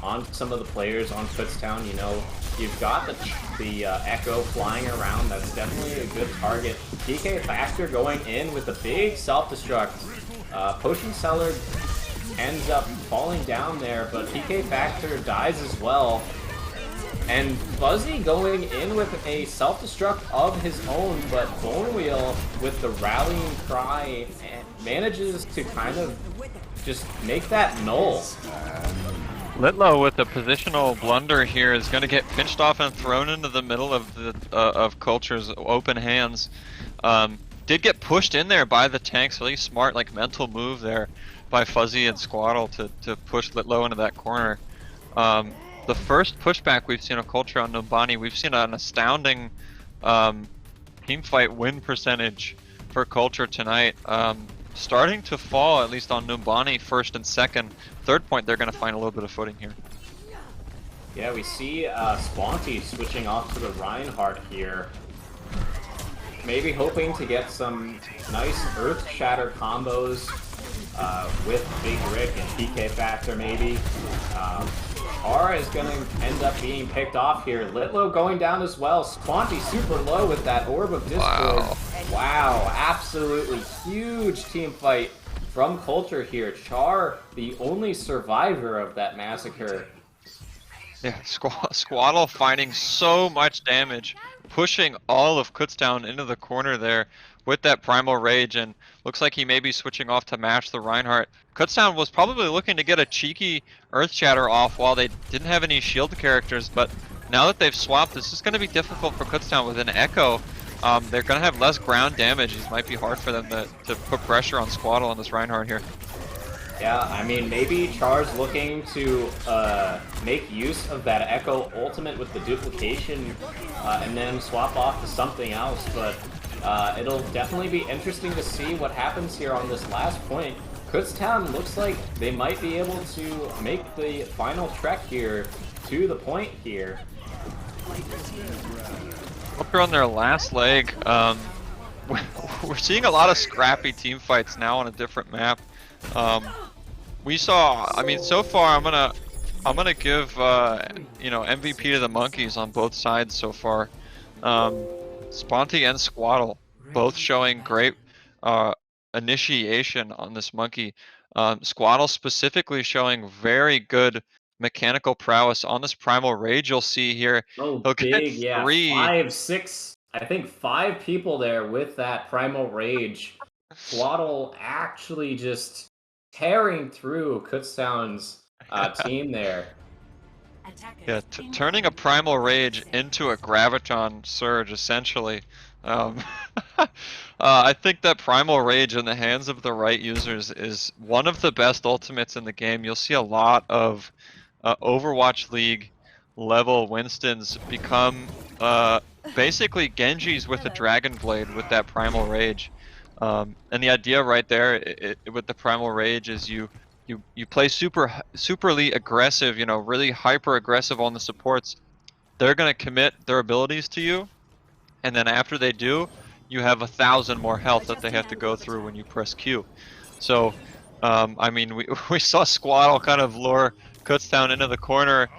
on some of the players on Kutztown. You know, you've got the Echo flying around. That's definitely a good target. PK Factor going in with a big self-destruct. Potion Seller ends up falling down there, but PK Factor dies as well. And Fuzzy going in with a self-destruct of his own, but Bone Wheel with the rallying cry manages to kind of just make that null. Litlow with a positional blunder here is going to get pinched off and thrown into the middle of the of Culture's open hands. Did get pushed in there by the tanks. Really smart, like, mental move there by Fuzzy and Squaddle to push Litlow into that corner. The first pushback we've seen of Culture on Numbani, we've seen an astounding teamfight win percentage for Culture tonight. Starting to fall, at least on Numbani, first and second. Third point, they're going to find a little bit of footing here. Yeah, we see Sponty switching off to the Reinhardt here. Maybe hoping to get some nice Earth Shatter combos with Big Rick and PK Factor maybe. Char is going to end up being picked off here. Litlow going down as well. Sponty super low with that Orb of Discord. Wow, absolutely huge team fight from Culture here. Char, the only survivor of that massacre. Yeah, Squaddle finding so much damage, pushing all of Kutztown into the corner there with that Primal Rage, and looks like he may be switching off to match the Reinhardt. Kutztown was probably looking to get a cheeky Earth Shatter off while they didn't have any shield characters, but now that they've swapped, this is going to be difficult for Kutztown with an Echo. They're going to have less ground damage. It might be hard for them to put pressure on Squaddle on this Reinhardt here. Yeah, I mean, maybe Char's looking to make use of that Echo ultimate with the duplication and then swap off to something else, but it'll definitely be interesting to see what happens here on this last point. Kutztown looks like they might be able to make the final trek here to the point here. Culture on their last leg. We're seeing a lot of scrappy team fights now on a different map. We saw, I mean, so far I'm gonna give you know, MVP to the monkeys on both sides so far. Sponty and Squaddle both showing great initiation on this monkey. Squaddle specifically showing very good mechanical prowess on this Primal Rage. You'll see here. Oh, He'll big, get yeah. 5, 6, I think 5 people there with that Primal Rage. Swaddle actually just tearing through Kutztown's team there. Yeah, turning a Primal Rage into a Graviton Surge, essentially. I think that Primal Rage in the hands of the right users is one of the best ultimates in the game. You'll see a lot of Overwatch League level Winstons become basically Genjis with a Dragon Blade with that Primal Rage. And the idea right there with the Primal Rage is you play superly aggressive, you know, really hyper aggressive on the supports. They're gonna commit their abilities to you, and then after they do, you have 1,000 more health that they have to go through when you press Q. So, I mean, we saw Squaddle kind of lure Kutztown into the corner.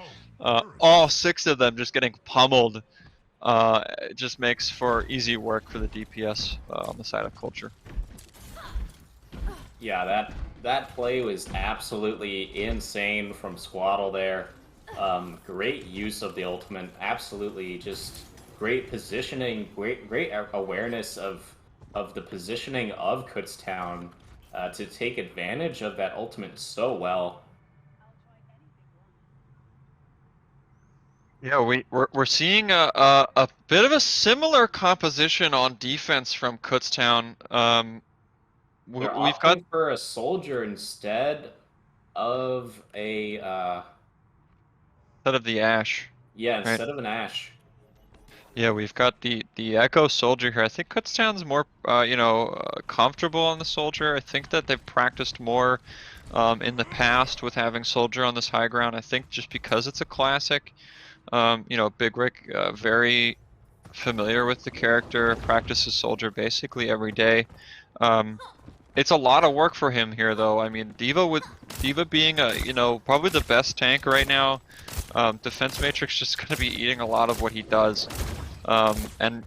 All 6 of them just getting pummeled. It just makes for easy work for the DPS on the side of Culture. Yeah, that play was absolutely insane from Squaddle there. Great use of the ultimate. Absolutely just great positioning, great awareness of the positioning of Kutztown to take advantage of that ultimate so well. Yeah, we're seeing a bit of a similar composition on defense from Kutztown. They're We've got opting for a soldier instead of a instead of the Ash. yeah, Right. instead of an Ash. Yeah, we've got the Echo Soldier here. I think Kutztown's more, comfortable on the Soldier. I think that they've practiced more in the past with having Soldier on this high ground. I think just because it's a classic, Big Rick very familiar with the character, practices Soldier basically every day. Um, it's a lot of work for him here, though. I mean, Diva being probably the best tank right now. Defense Matrix just going to be eating a lot of what he does. And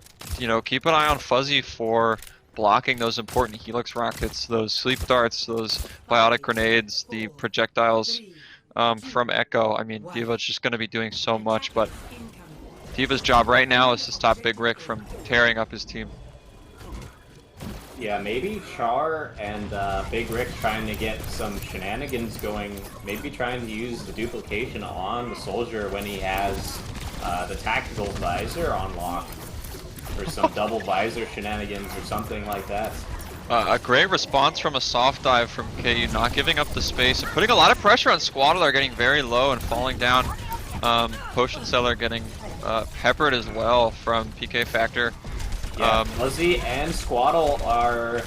keep an eye on Fuzzy for blocking those important Helix rockets, those sleep darts, those biotic grenades, the projectiles from Echo. I mean, Diva's just going to be doing so much, but Diva's job right now is to stop Big Rick from tearing up his team. Yeah, maybe Char and Big Rick trying to get some shenanigans going. Maybe trying to use the duplication on the Soldier when he has the tactical visor on lock. Or some double visor shenanigans or something like that. A great response from a soft dive from KU, not giving up the space and putting a lot of pressure on Squaddler, getting very low and falling down. Potion Seller getting peppered as well from PK Factor. Yeah, Fuzzy and Squaddle are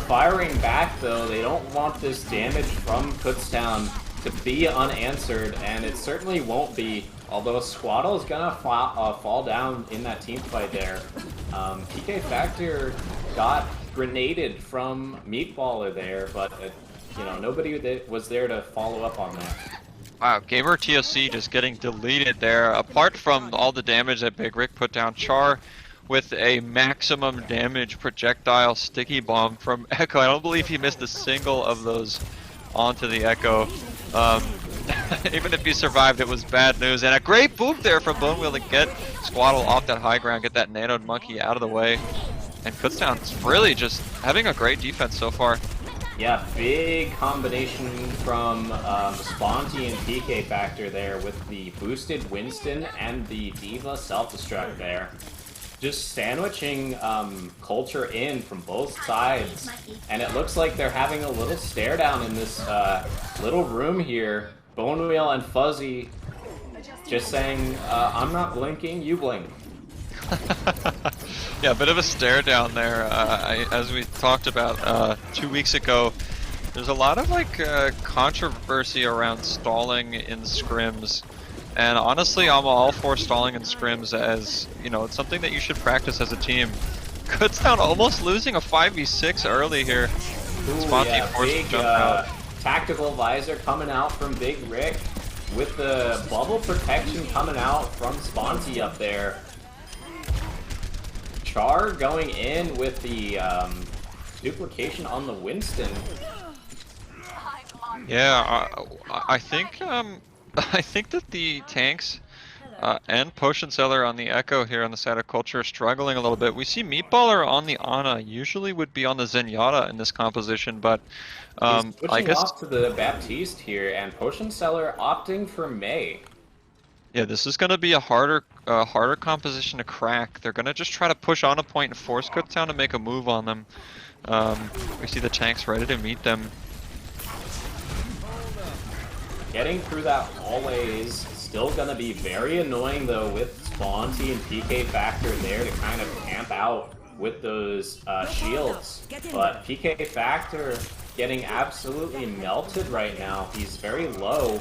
firing back though. They don't want this damage from Kutztown to be unanswered, and it certainly won't be. Although Squaddle is gonna fall down in that team fight there. PK Factor got grenaded from Meatballer there, but nobody was there to follow up on that. Wow, Gamer TOC just getting deleted there. Apart from all the damage that Big Rick put down, Char with a maximum damage projectile sticky bomb from Echo. I don't believe he missed a single of those onto the Echo. Even if he survived, it was bad news. And a great boop there from Bonewheel to get Squaddle off that high ground, get that nanoed monkey out of the way. And Kutztown's really just having a great defense so far. Yeah, big combination from Sponty and PK Factor there with the boosted Winston and the Diva self-destruct there. Just sandwiching culture in from both sides, and it looks like they're having a little stare down in this little room here. Bonewheel and Fuzzy just saying, I'm not blinking, you blink. Yeah, a bit of a stare down there. As we talked about 2 weeks ago, there's a lot of controversy around stalling in scrims. And honestly, I'm all for stalling in scrims, as it's something that you should practice as a team. Kutztown almost losing a 5v6 early here. Ooh, yeah, big tactical visor coming out from Big Rick with the bubble protection coming out from Sponty up there. Char going in with the duplication on the Winston. Yeah, I think I think that the tanks and Potion Seller on the Echo here on the side of Culture are struggling a little bit. We see Meatballer on the Ana, usually would be on the Zenyatta in this composition, but he's switching off to the Baptiste here, and Potion Seller opting for Mei. Yeah, this is going to be a harder composition to crack. They're going to just try to push on a point and force Kutztown to make a move on them. We see the tanks ready to meet them. Getting through that hallway is still going to be very annoying, though, with Sponty and PK Factor there to kind of camp out with those shields. But PK Factor getting absolutely melted right now. He's very low.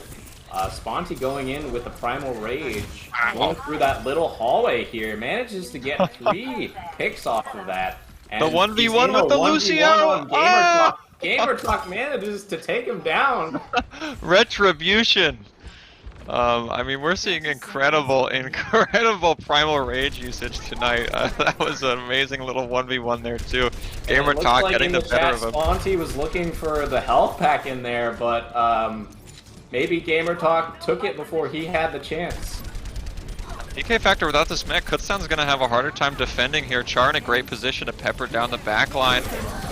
Sponty going in with a Primal Rage, going through that little hallway here, manages to get 3 picks off of that. And the 1v1 with the Lucio! Gamer Talk manages to take him down. Retribution! I mean, we're seeing incredible Primal Rage usage tonight. That was an amazing little 1v1 there too. Gamer Talk getting the better of him. Sponty was looking for the health pack in there, but maybe Gamer Talk took it before he had the chance. PK Factor without this mech, Kutztown's gonna have a harder time defending here. Char in a great position to pepper down the back line.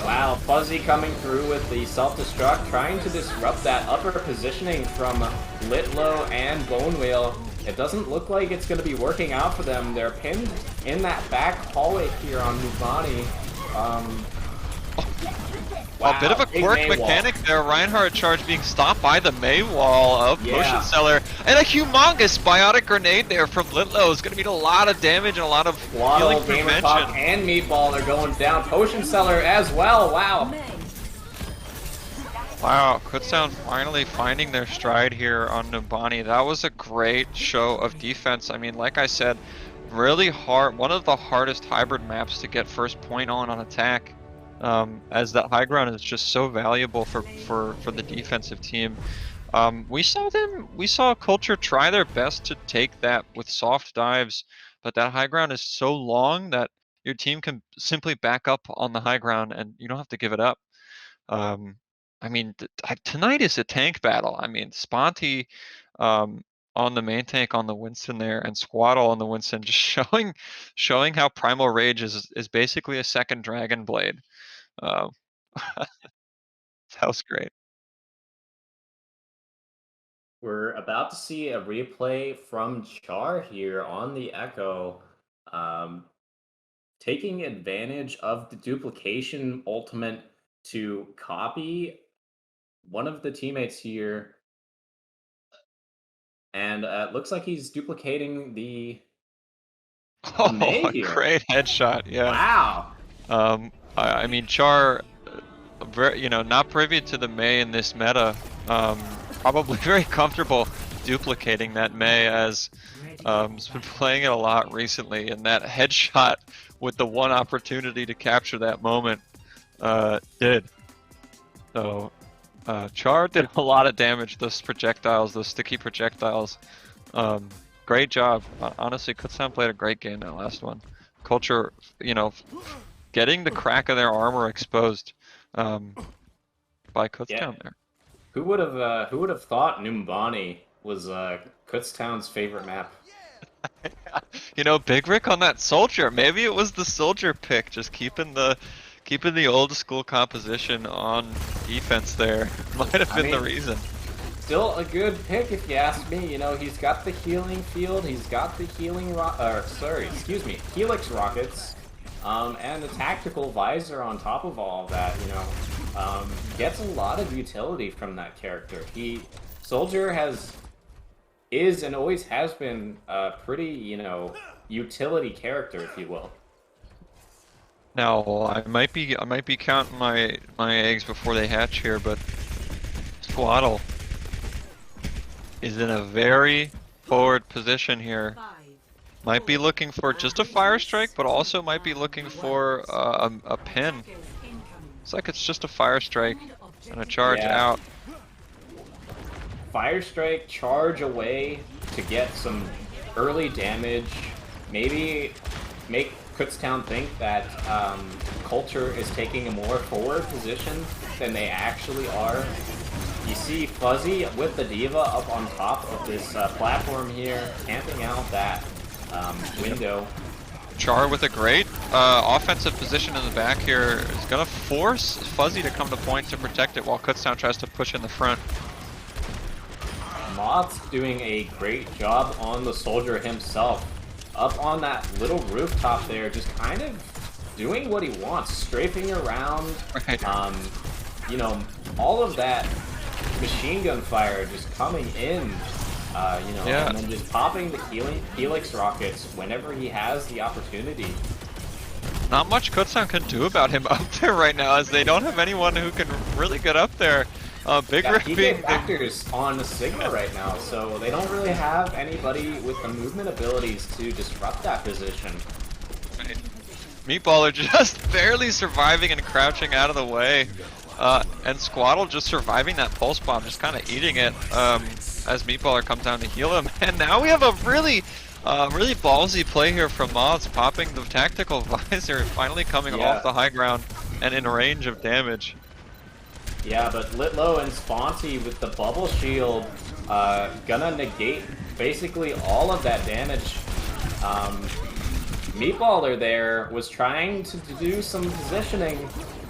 Wow, Fuzzy coming through with the self-destruct, trying to disrupt that upper positioning from Litlow and Bonewheel. It doesn't look like it's going to be working out for them. They're pinned in that back hallway here on Muvani. Wow, a bit of a big quirk May mechanic wall. there. Reinhardt charge being stopped by the May wall of Yeah. Potion Seller. And a humongous biotic grenade there from Litlow is going to mean a lot of damage and a lot of healing Gamer prevention. Talk and Meatball are going down. Potion Seller as well. Wow. Wow, Kutztown finally finding their stride here on Numbani. That was a great show of defense. I mean, like I said, really hard, one of the hardest hybrid maps to get first point on attack, as that high ground is just so valuable for the defensive team. We saw Culture try their best to take that with soft dives, but that high ground is so long that your team can simply back up on the high ground and you don't have to give it up. I mean, tonight is a tank battle. I mean, Sponty on the main tank on the Winston there, and Squaddle on the Winston, just showing how Primal Rage is basically a second Dragon Blade. That was great. We're about to see a replay from Char here on the Echo, taking advantage of the duplication ultimate to copy one of the teammates here. And it looks like he's duplicating the May Oh, here. great headshot! Yeah. Wow. I mean, Char, very, not privy to the May in this meta. Probably very comfortable duplicating that May, as has been playing it a lot recently, and that headshot with the one opportunity to capture that moment did. So Char did a lot of damage, those projectiles, those sticky projectiles. Great job. Honestly, Kutztown played a great game that last one. Culture, getting the crack of their armor exposed by Kutztown there. Who would have thought Numbani was Kutztown's favorite map? Big Rick on that soldier. Maybe it was the soldier pick, just keeping the old school composition on defense there. Might have been the reason. Still a good pick if you ask me. He's got the healing field, he's got the healing Helix rockets, and the tactical visor on top of all of that. Gets a lot of utility from that character. Soldier is and always has been a pretty, utility character, if you will. Now I might be counting my eggs before they hatch here, but Squaddle is in a very forward position here. Might be looking for just a fire strike, but also might be looking for a pin. Looks like it's just a fire strike and a charge out. Fire strike, charge away to get some early damage. Maybe make Kutztown think that Culture is taking a more forward position than they actually are. You see Fuzzy with the Diva up on top of this platform here, camping out that window. Char with a great offensive position in the back here is going to force Fuzzy to come to point to protect it while Kutztown tries to push in the front. Moth's doing a great job on the soldier himself. Up on that little rooftop there, just kind of doing what he wants, strafing around. Right. All of that machine gun fire just coming in, and then just popping the Helix rockets whenever he has the opportunity. Not much Kutztown can do about him up there right now, as they don't have anyone who can really get up there. Big Rick being factors on Sigma right now, so they don't really have anybody with the movement abilities to disrupt that position. Right. Meatball are just barely surviving and crouching out of the way. And Squaddle just surviving that pulse bomb, just kind of eating it as Meatballer comes down to heal him. And now we have a really ballsy play here from Moths, popping the tactical visor, finally coming off the high ground and in range of damage. Yeah, but Litlow and Sponty with the bubble shield gonna negate basically all of that damage. Meatballer there was trying to do some positioning.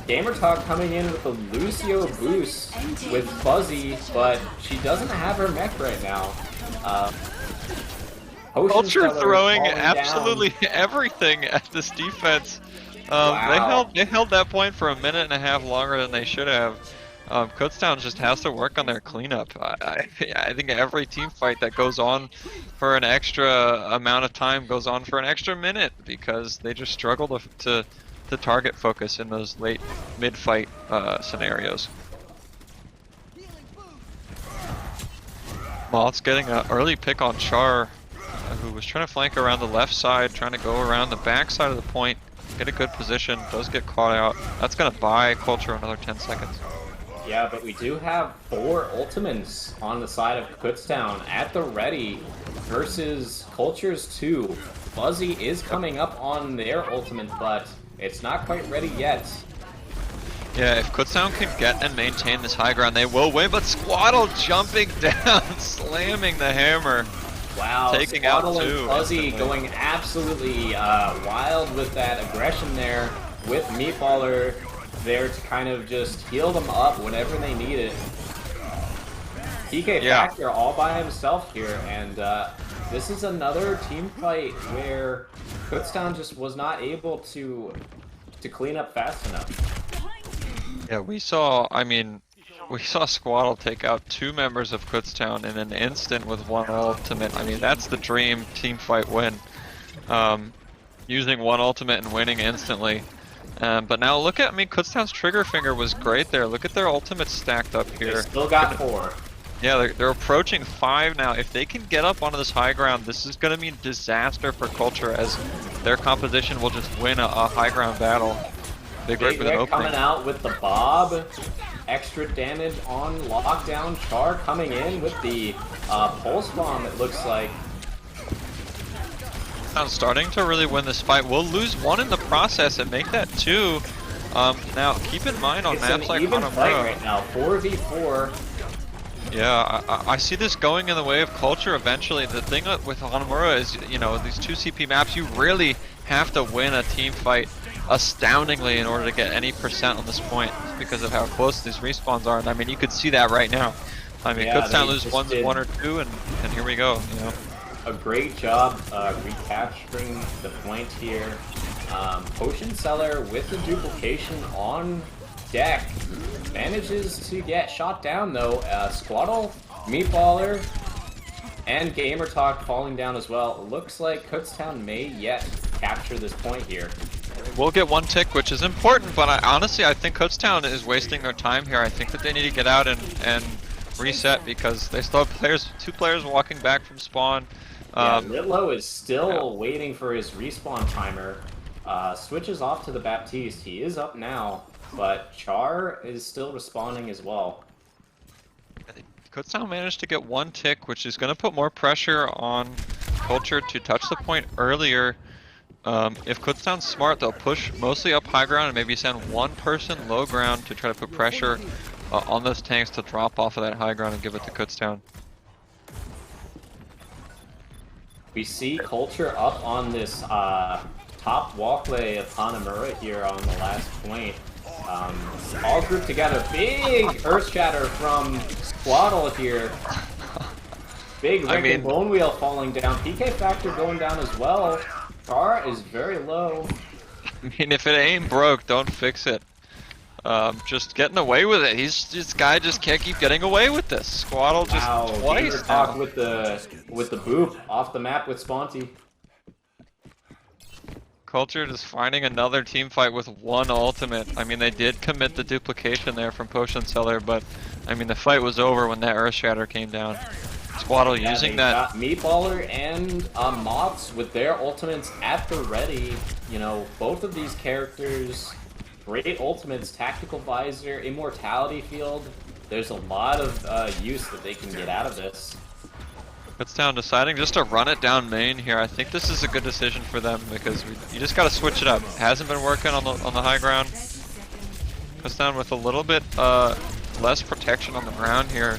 Gamertalk coming in with the Lucio boost with Fuzzy, but she doesn't have her mech right now. Culture throwing absolutely everything at this defense. Wow. They held that point for a minute and a half longer than they should have. Kutztown just has to work on their cleanup. I think every team fight that goes on for an extra amount of time goes on for an extra minute because they just struggle to target focus in those late mid-fight scenarios. Moth's getting an early pick on Char, who was trying to flank around the left side, trying to go around the back side of the point, get a good position, does get caught out. That's going to buy Culture another 10 seconds. Yeah, but we do have 4 ultimates on the side of Kutztown at the ready versus Culture's 2. Fuzzy is coming up on their ultimate, but it's not quite ready yet. Yeah, if Kutztown can get and maintain this high ground, they will win, but Squaddle jumping down, slamming the hammer. Wow, taking Squaddle out and 2 Fuzzy instantly. going absolutely wild with that aggression there, with Meatballer there to kind of just heal them up whenever they need it. PK Factor all by himself here, and this is another team fight where Kutztown just was not able to clean up fast enough. Yeah, we saw Squaddle take out 2 members of Kutztown in an instant with 1 ultimate. I mean, that's the dream team fight win. Using 1 ultimate and winning instantly. But now look at, Kutztown's trigger finger was great there. Look at their ultimates stacked up here. They still got 4. Yeah, they're approaching 5 now. If they can get up onto this high ground, this is going to mean disaster for Culture, as their composition will just win a high ground battle. Big Rick with an opening. Coming out with the Bob. Extra damage on lockdown. Char coming in with the pulse bomb, it looks like. Starting to really win this fight. We'll lose 1 in the process and make that 2. Now, keep in mind on maps like Hanamura right Hanamura. now, 4v4. Yeah, I see this going in the way of Culture eventually. The thing with Hanamura is, these 2 CP maps, you really have to win a team fight astoundingly in order to get any percent on this point, because of how close these respawns are. And you could see that right now. Yeah, Kutztown lose 1 or 2, and here we go. A great job recapturing the point here. Potion Seller with the duplication on deck manages to get shot down though. Squaddle, Meatballer, and Gamer Talk falling down as well. Looks like Kutztown may yet capture this point here. We'll get 1 tick, which is important, but honestly, I think Kutztown is wasting their time here. I think that they need to get out and reset, because they still have 2 players walking back from spawn. Yeah, Litlow is still waiting for his respawn timer. Switches off to the Baptiste. He is up now, but Char is still respawning as well. Kutztown managed to get 1 tick, which is going to put more pressure on Culture to touch the point earlier. If Kutztown's smart, they'll push mostly up high ground and maybe send 1 person low ground to try to put pressure on those tanks to drop off of that high ground and give it to Kutztown. We see Culture up on this top walkway of Hanamura here on the last point. All grouped together. Big Earth Shatter from Squaddle here. Big Rick Bone Wheel falling down. PK Factor going down as well. Char is very low. If it ain't broke, don't fix it. Just getting away with it. This guy just can't keep getting away with this. Squaddle just twice now. With the boop off the map with Sponty. Culture just finding another team fight with 1 ultimate. They did commit the duplication there from Potion Seller, but the fight was over when that Earth Shatter came down. Squaddle using that. Meatballer and Moths with their ultimates at the ready. Both of these characters, great ultimates, Tactical Visor, Immortality Field. There's a lot of use that they can get out of this. Kutztown deciding just to run it down main here. I think this is a good decision for them, because you just got to switch it up. It hasn't been working on the high ground. Kutztown with a little bit less protection on the ground here.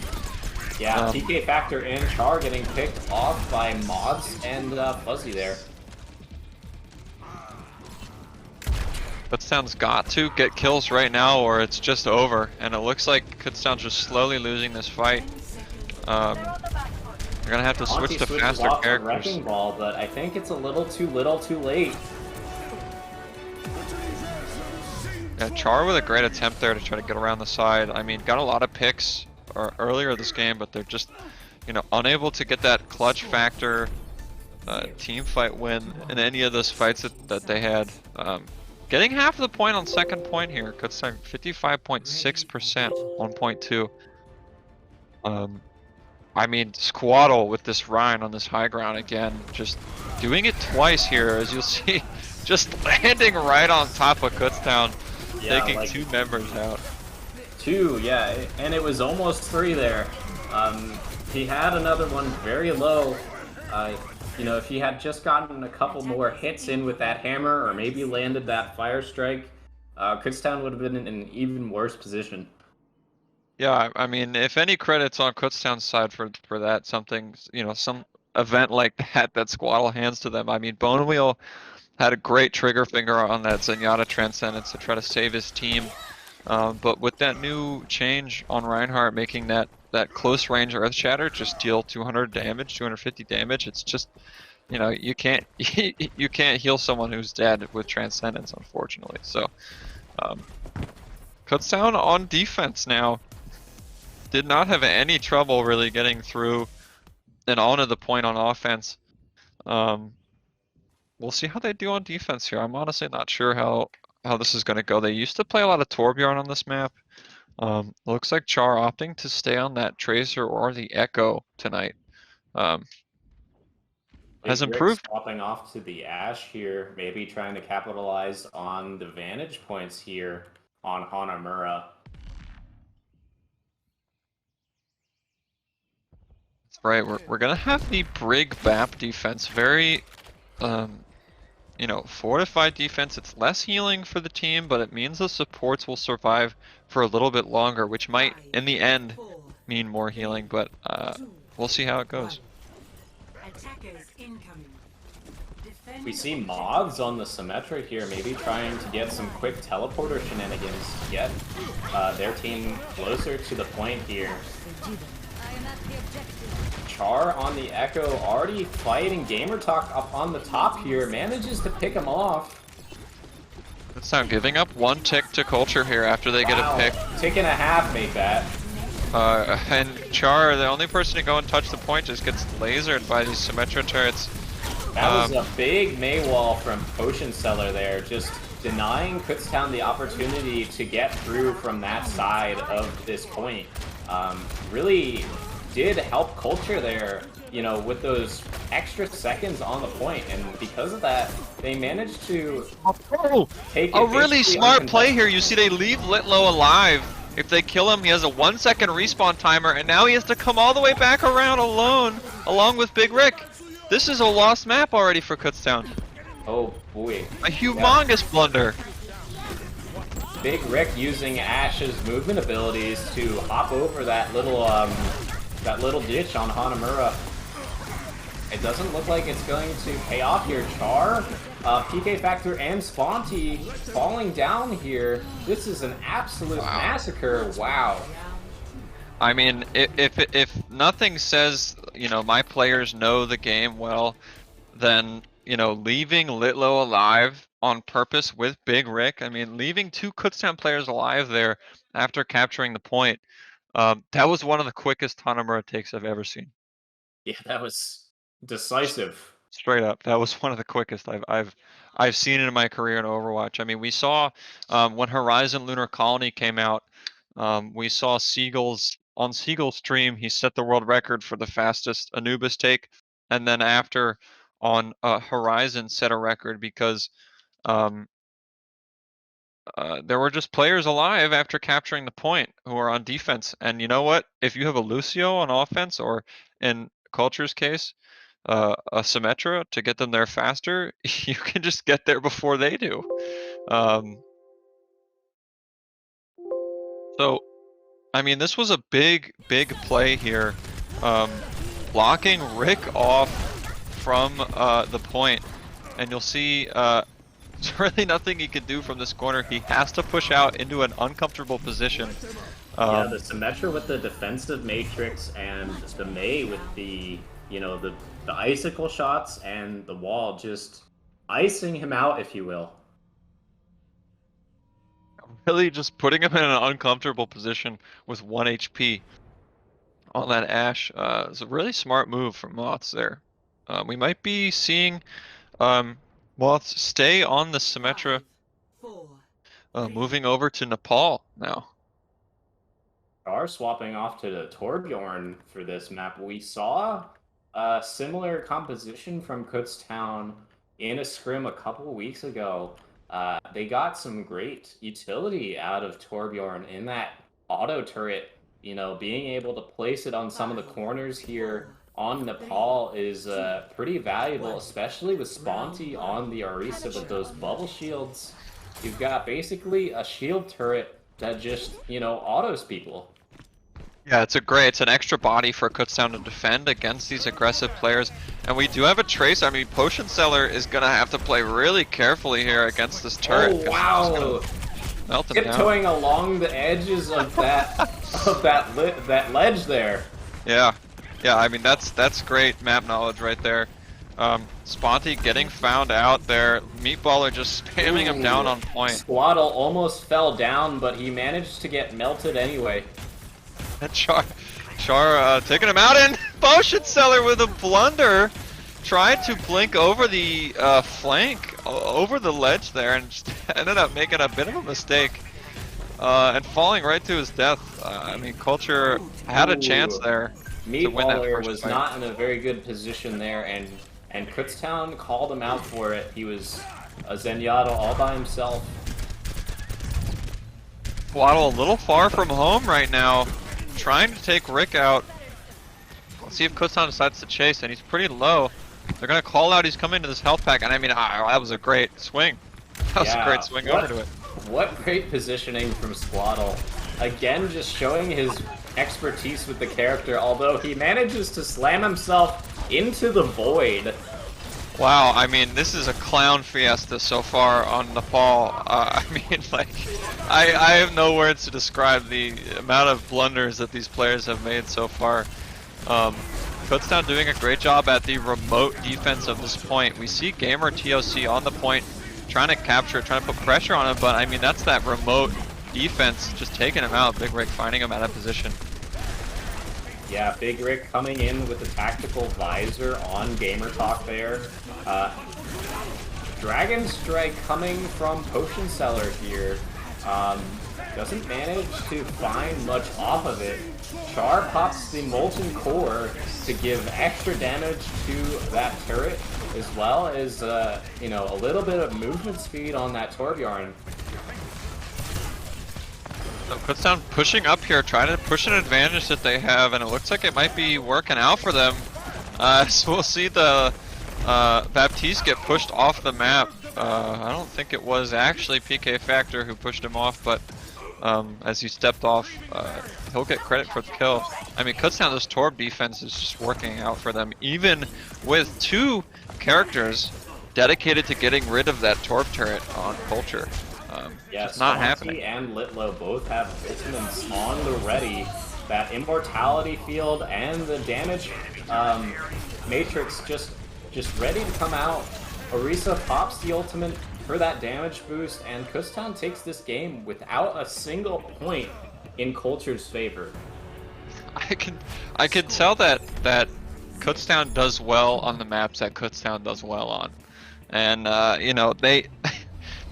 Yeah, PK Factor and Char getting picked off by Mods and Fuzzy there. Kutztown's got to get kills right now, or it's just over. And it looks like Kutztown's just slowly losing this fight. They're gonna have to switch to faster characters. Wrecking Ball, but I think it's a little too late. Yeah, Char with a great attempt there to try to get around the side. I mean, got a lot of picks earlier this game, but they're just, you know, unable to get that clutch factor team fight win in any of those fights that they had. Getting half of the point on second point here. Kutztown 55.6% on point 2. I mean, Squaddle with this Rhine on this high ground again, just doing it twice here, as you'll see, just landing right on top of Kutztown, taking like 2 members out. 2, yeah, and it was almost 3 there. He had another one very low. You know, if he had just gotten a couple more hits in with that hammer, or maybe landed that fire strike, Kutztown would have been in an even worse position. Yeah, I mean, if any credits on Kutztown's side for that, something, you know, some event like that Squaddle hands to them. I mean, Bonewheel had a great trigger finger on that Zenyatta Transcendence to try to save his team. But with that new change on Reinhardt, making that close range Earth Shatter just deal 200 damage, 250 damage, it's just, you know, you can't you can't heal someone who's dead with Transcendence, unfortunately. So, Kutztown on defense now. Did not have any trouble really getting through and onto the point on offense. We'll see how they do on defense here. I'm honestly not sure how this is going to go. They used to play a lot of Torbjorn on this map. Looks like Char opting to stay on that Tracer or the Echo tonight. Has improved. Swapping off to the Ashe here, maybe trying to capitalize on the vantage points here on Hanamura. Right, we're gonna have the Brig BAP defense. Very, you know, fortified defense. It's less healing for the team, but it means the supports will survive for a little bit longer, which might, in the end, mean more healing. But we'll see how it goes. We see mods on the Symmetra here, maybe trying to get some quick teleporter shenanigans to get their team closer to the point here. Char on the Echo, already fighting Gamertalk up on the top here, manages to pick him off. Kutztown giving up 1 tick to Culture here after they get a pick. Tick and a half made that. And Char, the only person to go and touch the point, just gets lasered by these Symmetra turrets. That was a big Maywall from Potion Seller there, just denying Kutztown the opportunity to get through from that side of this point. Really did help Culture there, you know, with those extra seconds on the point, and because of that, they managed to take a really smart play here. You see they leave Litlow alive. If they kill him, he has a 1-second respawn timer, and now he has to come all the way back around alone, along with Big Rick. This is a lost map already for Kutztown. Oh boy. A humongous blunder. Big Rick using Ashe's movement abilities to hop over that little ditch on Hanamura. It doesn't look like it's going to pay off here. Char, PK Factor, and Sponty falling down here. This is an absolute massacre. Wow. I mean, if nothing says, you know, my players know the game well, then, you know, leaving Litlow alive on purpose with Big Rick, I mean, leaving 2 Kutztown players alive there after capturing the point, that was one of the quickest Hanamura takes I've ever seen. Yeah, that was decisive. Straight up, that was one of the quickest I've seen in my career in Overwatch. I mean, we saw when Horizon Lunar Colony came out, we saw Seagull's on Seagull's stream. He set the world record for the fastest Anubis take, and then after on Horizon set a record because there were just players alive after capturing the point who are on defense. And you know what? If you have a Lucio on offense, or in Culture's case, a Symmetra to get them there faster, you can just get there before they do. So, I mean, this was a big play here. Blocking Rick off from the point, and you'll see there's really nothing he can do from this corner. He has to push out into an uncomfortable position. Yeah, the Symmetra with the defensive matrix and the Mei with the, you know, the icicle shots and the wall, just icing him out, if you will. really just putting him in an uncomfortable position with 1 HP on that Ashe. It's a really smart move from Moths there. We might be seeing Moths stay on the Symmetra, 5, 4, moving over to Nepal now. Are swapping off to the Torbjorn for this map. We saw a similar composition from Kutztown in a scrim a couple weeks ago. They got some great utility out of Torbjorn in that auto turret. You know, being able to place it on some of the corners here on Nepal is pretty valuable, especially with Sponty on the Orisa with those bubble shields. You've got basically a shield turret that just, you know, autos people. Yeah, it's an extra body for Kutztown to defend against these aggressive players. And we do have a trace. I mean, Potion Seller is going to have to play really carefully here against this turret. Oh, wow! Tiptoeing along the edges of that ledge there. Yeah, I mean, that's great map knowledge right there. Sponty getting found out there. Meatballer just spamming him down on point. Squaddle almost fell down, but he managed to get melted anyway. And Char taking him out, and Potion Seller with a blunder. Tried to blink over the flank, over the ledge there, and just ended up making a bit of a mistake. And falling right to his death. I mean, Culture had a chance there to win that first was fight. not in a very good position there, and Kutztown called him out for it. He was a Zenyatta all by himself. Waddle a little far from home right now, trying to take Rick out. Let's see if Kutztown decides to chase, and he's pretty low. They're gonna call out he's coming to this health pack, and I mean, that was a great swing. That was a great swing over to it. What great positioning from Squaddle. Again, just showing his expertise with the character, although he manages to slam himself into the void. Wow, I mean, this is a clown fiesta so far on Nepal. I mean, like, I have no words to describe the amount of blunders that these players have made so far. Kutztown doing a great job at the remote defense of this point. We see Gamer TOC on the point, trying to capture, trying to put pressure on him, but I mean, that's that remote defense just taking him out. Big Rick finding him out of position. Yeah, Big Rick coming in with the tactical visor on Gamer Talk there. Dragon Strike coming from Potion Seller here. Doesn't manage to find much off of it. Char pops the Molten Core to give extra damage to that turret, as well as, you know, a little bit of movement speed on that Torbjorn. So Kutztown pushing up here, trying to push an advantage that they have, and it looks like it might be working out for them. So we'll see the Baptiste get pushed off the map. I don't think it was actually PK Factor who pushed him off, but as he stepped off, he'll get credit for the kill. I mean, Kutztown, this Torb defense is just working out for them, even with two characters dedicated to getting rid of that Torb turret on Culture. Yeah, it's not Sponty happening. And Litlow both have ultimates on the ready. That immortality field and the damage matrix just ready to come out. Orisa pops the ultimate for that damage boost, and Kutztown takes this game without a single point in Culture's favor. I can tell that Kutztown does well on the maps that Kutztown does well on, and you know, they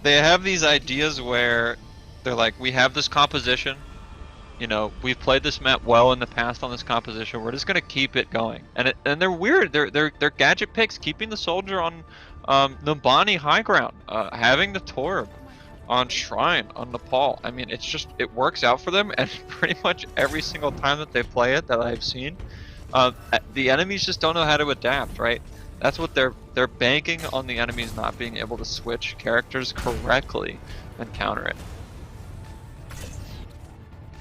have these ideas where they're like, we have this composition, you know, we've played this map well in the past on this composition, we're just gonna keep it going, and they're weird. They're gadget picks, keeping the soldier on Numbani high ground, having the Torb on Shrine on Nepal. I mean, it works out for them, and pretty much every single time that they play it that I've seen, the enemies just don't know how to adapt, right? That's what they're banking on, the enemies not being able to switch characters correctly and counter it.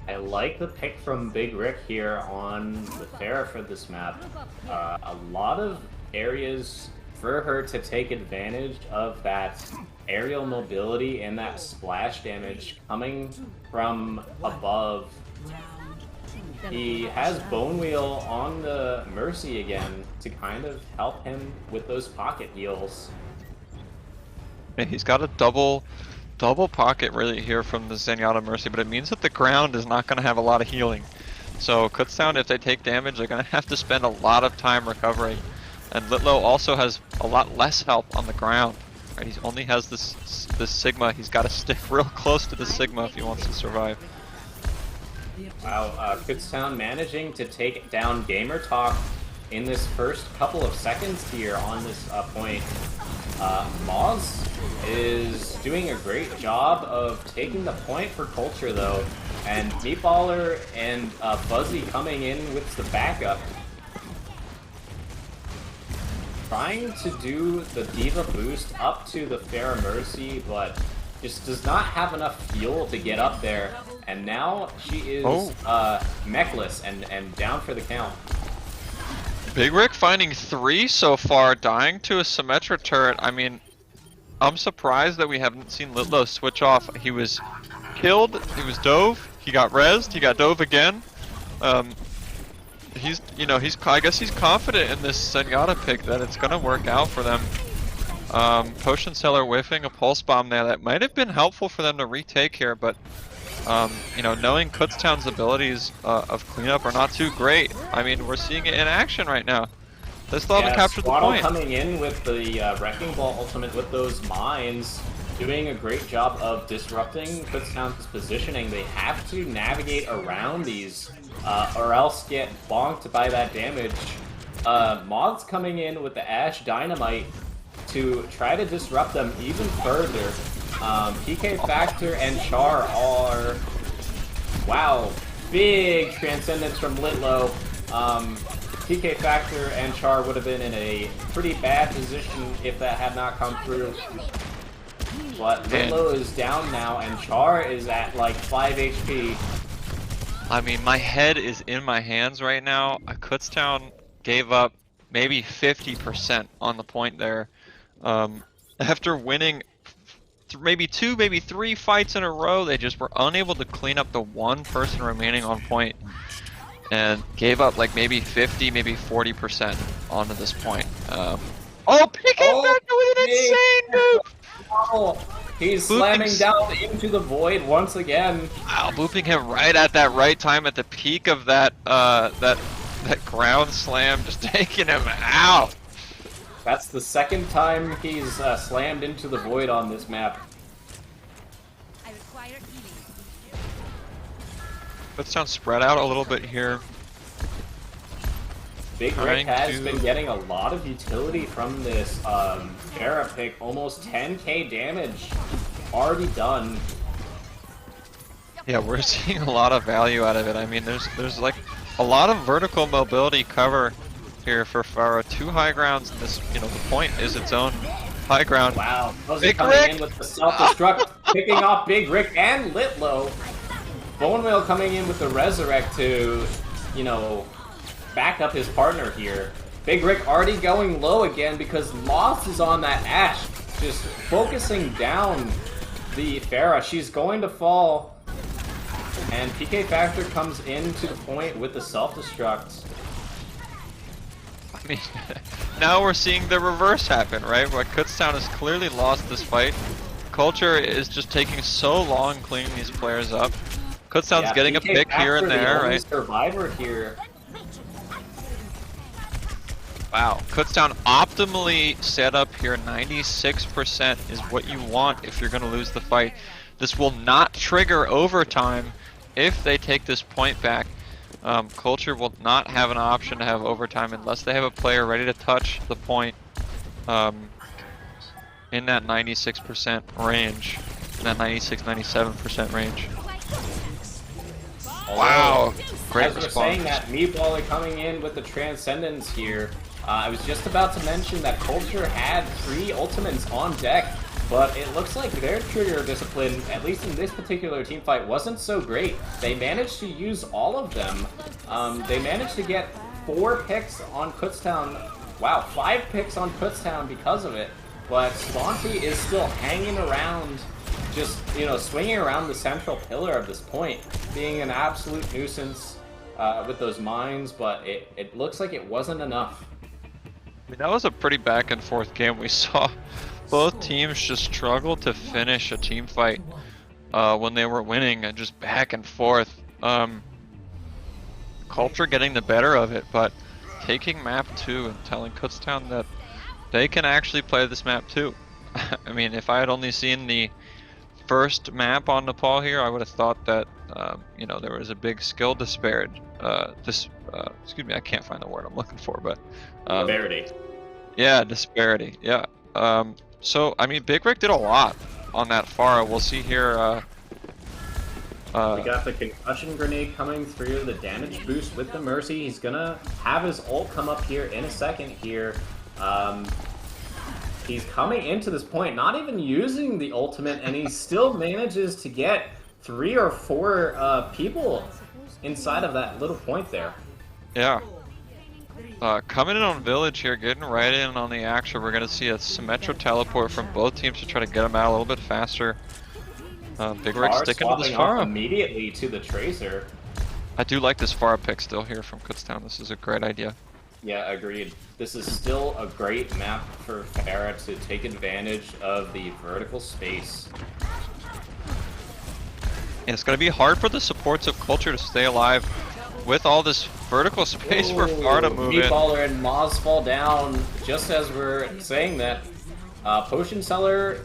I like the pick from Big Rick here on the Pharah for this map. A lot of areas for her to take advantage of that aerial mobility and that splash damage coming from above. He has Bone Wheel on the Mercy again to kind of help him with those pocket heals. And he's got a double double pocket really here from the Zenyatta Mercy, but it means that the ground is not going to have a lot of healing. So Kutztown, if they take damage, they're going to have to spend a lot of time recovering. And Litlow also has a lot less help on the ground. Right? He only has this Sigma. He's got to stick real close to the Sigma if he wants to survive. Wow, Kutztown managing to take down Gamer Talk in this first couple of seconds here on this point. Moz is doing a great job of taking the point for Culture though, and Meatballer and Fuzzy coming in with the backup. Trying to do the Diva boost up to the Pharah Mercy, but just does not have enough fuel to get up there. And now she is mechless and down for the count. Big Rick finding 3 so far, dying to a Symmetra turret. I mean, I'm surprised that we haven't seen Litlow switch off. He was killed, he was dove, he got rezzed, he got dove again. He's, I guess he's confident in this Zenyatta pick that it's gonna work out for them. Potion Seller whiffing a Pulse Bomb there that might have been helpful for them to retake here, but knowing Kutztown's abilities of cleanup are not too great. I mean, we're seeing it in action right now. They still haven't captured the point. Coming in with the Wrecking Ball ultimate with those mines, doing a great job of disrupting Kutztown's positioning. They have to navigate around these, or else get bonked by that damage. Mods coming in with the Ash Dynamite to try to disrupt them even further. PK Factor and Char are... Wow, big transcendence from Litlow. PK Factor and Char would have been in a pretty bad position if that had not come through. But Litlow is down now and Char is at like 5 HP. I mean, my head is in my hands right now. Kutztown gave up maybe 50% on the point there. After winning maybe 2, maybe 3 fights in a row, they just were unable to clean up the one person remaining on point. And gave up like maybe 50, maybe 40% onto this point. PK Factor with an insane move! Oh, he's slamming down into the void once again. Wow, booping him right at that right time at the peak of that that ground slam, just taking him out. That's the second time he's slammed into the void on this map. Let's sound spread out a little bit here. Big Rick has been getting a lot of utility from this Pharah pick. Almost 10k damage already done. Yeah, we're seeing a lot of value out of it. I mean, there's like a lot of vertical mobility cover here for Pharah. 2 high grounds, and this, the point is its own high ground. Wow, Big coming Rick in with the self-destruct, picking off Big Rick and Litlow. Bone Whale coming in with the Resurrect to, back up his partner here. Big Rick already going low again because Lost is on that Ash, just focusing down the Pharah. She's going to fall, and PK Factor comes into the point with the self-destruct. I mean, now we're seeing the reverse happen, right? Where Kutztown has clearly lost this fight. Culture is just taking so long cleaning these players up. Kutztown's getting PK a pick here and there, right? Survivor here. Wow, Kutztown optimally set up here. 96% is what you want if you're going to lose the fight. This will not trigger overtime if they take this point back. Culture will not have an option to have overtime unless they have a player ready to touch the point in that 96% range, in that 96-97% range. Wow, great response. As we're saying that, Meatballer coming in with the Transcendence here. I was just about to mention that Culture had 3 ultimates on deck, but it looks like their trigger discipline, at least in this particular team fight, wasn't so great. They managed to use all of them. They managed to get 4 picks on Kutztown. Wow, 5 picks on Kutztown because of it. But Sponty is still hanging around, just, swinging around the central pillar of this point, being an absolute nuisance with those mines, but it looks like it wasn't enough. I mean, that was a pretty back and forth game. We saw both teams just struggled to finish a team fight when they were winning, and just back and forth. Culture getting the better of it, but taking map 2 and telling Kutztown that they can actually play this map too. I mean, if I had only seen the first map on Nepal here, I would have thought that you know, there was a big skill disparity. Excuse me, I can't find the word I'm looking for, but Disparity. Yeah, disparity. Yeah. So I mean, Big Rick did a lot on that Pharah. We'll see here. We got the concussion grenade coming through, the damage boost with the Mercy. He's gonna have his ult come up here in a second here. He's coming into this point, not even using the ultimate, and he still manages to get 3 or 4 people inside of that little point there. Yeah. Coming in on Village here, getting right in on the action. We're gonna see a Symmetra teleport from both teams to try to get him out a little bit faster. Big Rick sticking to this Pharah immediately to the Tracer. I do like this Pharah pick still here from Kutztown. This is a great idea. Yeah, agreed. This is still a great map for Pharah to take advantage of the vertical space. And it's going to be hard for the supports of Culture to stay alive with all this vertical space for Pharah to move in. Meatballer and Moz fall down just as we're saying that. Potion Seller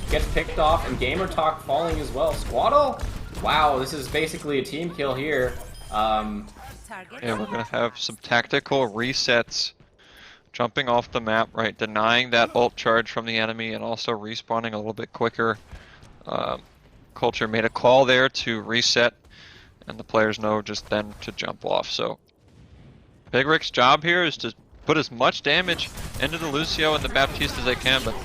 gets picked off, and Gamer Talk falling as well. Squaddle? Wow, this is basically a team kill here. Yeah, we're gonna have some tactical resets, jumping off the map, right, denying that ult charge from the enemy, and also respawning a little bit quicker. Culture made a call there to reset, and the players know just then to jump off. So Big Rick's job here is to put as much damage into the Lucio and the Baptiste as they can, but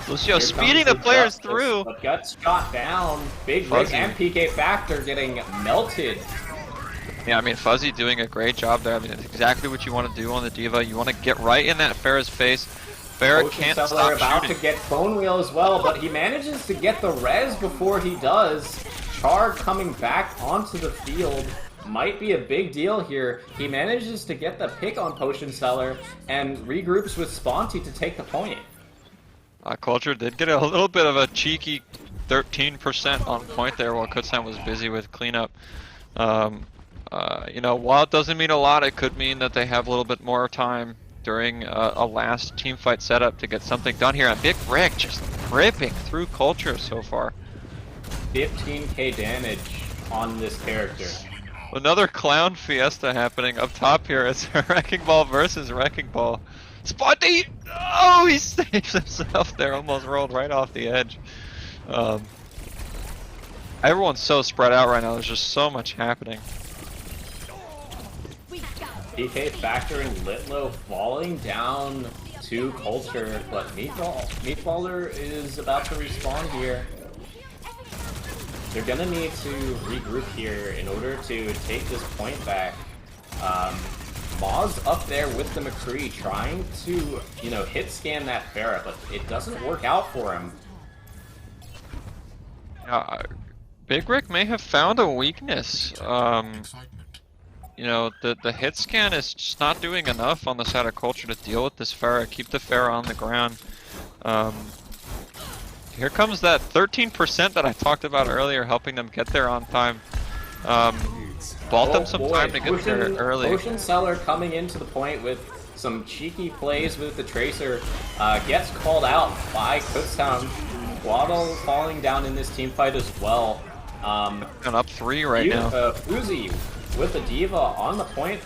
Lucio speeding the players through. But Guts shot down. Big Rick and PK Factor getting melted. Yeah, I mean, Fuzzy doing a great job there. I mean, it's exactly what you want to do on the Diva. You want to get right in that Pharah's face. Pharah can't stop about shooting. To get Bone Wheel as well, but he manages to get the res before he does. Char coming back onto the field might be a big deal here. He manages to get the pick on Potion Seller and regroups with Sponty to take the point. Culture did get a little bit of a cheeky 13% on point there while Kutztown was busy with cleanup. You know, while it doesn't mean a lot, it could mean that they have a little bit more time during a last team fight setup to get something done here. And Big Rick just ripping through Culture so far. 15k damage on this character. Another clown fiesta happening up top here. It's Wrecking Ball versus Wrecking Ball. Spotty! Oh, he saves himself there. Almost rolled right off the edge. Everyone's so spread out right now. There's just so much happening. PK Factor and Litlow falling down to Culture, but Meatballer is about to respawn here. They're gonna need to regroup here in order to take this point back. Moz up there with the McCree trying to, you know, hit scan that Pharah, but it doesn't work out for him. Big Rick may have found a weakness. You know, the hit scan is just not doing enough on the side of Culture to deal with this Pharah, keep the Pharah on the ground. Here comes that 13% that I talked about earlier, helping them get there on time. Bought them some time to get there early. Potion Seller coming into the point with some cheeky plays with the Tracer, gets called out by Kutztown. Waddle falling down in this team fight as well. And up 3 right now. Uzi with the Diva on the point,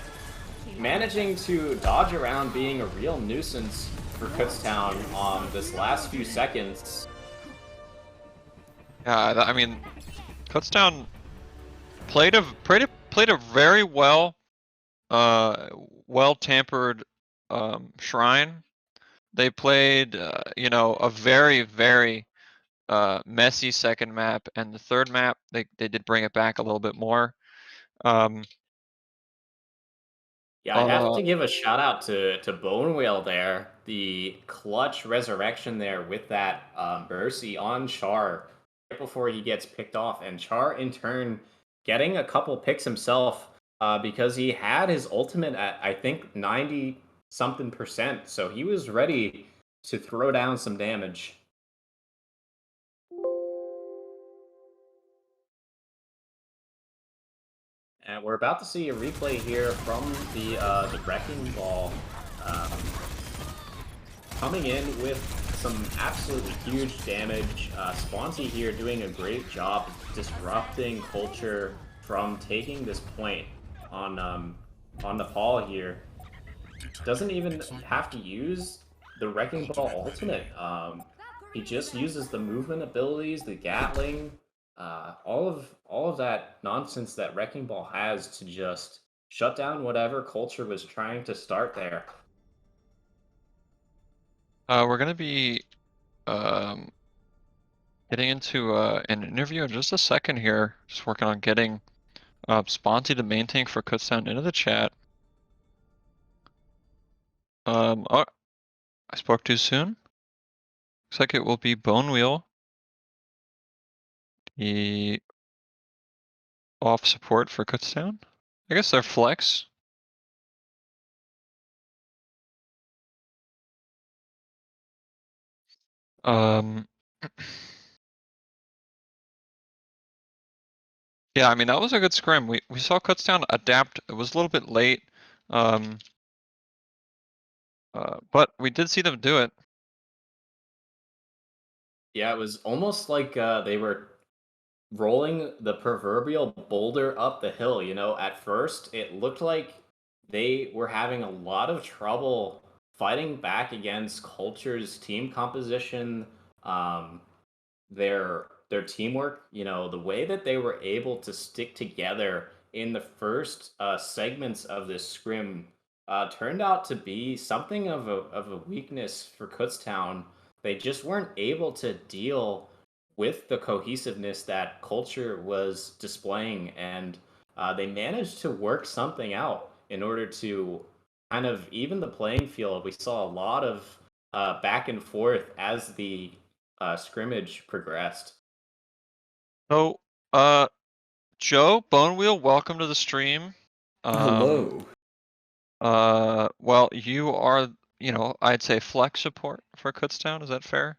managing to dodge around, being a real nuisance for Kutztown on this last few seconds. Yeah, I mean, Kutztown played a very well tempered shrine. They played you know, a very messy second map, and the third map they did bring it back a little bit more. Yeah, I have to give a shout out to Bone Whale there. The clutch resurrection there with that Mercy on Char right before he gets picked off, and Char in turn getting a couple picks himself because he had his ultimate at, I think, 90-something%, so he was ready to throw down some damage. And we're about to see a replay here from the Wrecking Ball um, coming in with some absolutely huge damage. Sponty here doing a great job disrupting Culture from taking this point on Nepal here. Doesn't even have to use the Wrecking Ball ultimate. He just uses the movement abilities, the Gatling, all of that nonsense that Wrecking Ball has to just shut down whatever Culture was trying to start there. We're gonna be getting into an interview in just a second here. Just working on getting Sponty, the main tank for Kutztown, into the chat. Oh, I spoke too soon. Looks like it will be Bonewheel, the off support for Kutztown. I guess they're flex. Yeah, I mean that was a good scrim. We saw Kutztown adapt. It was a little bit late, but we did see them do it. Yeah, it was almost like they were rolling the proverbial boulder up the hill. You know, at first it looked like they were having a lot of trouble fighting back against Culture's team composition, their teamwork. You know, the way that they were able to stick together in the first segments of this scrim turned out to be something of a weakness for Kutztown. They just weren't able to deal with the cohesiveness that Culture was displaying, and they managed to work something out in order to kind of even the playing field. We saw a lot of back and forth as the scrimmage progressed. So, Joe Bonewheel, welcome to the stream. Hello. Well, you are, I'd say flex support for Kutztown. Is that fair?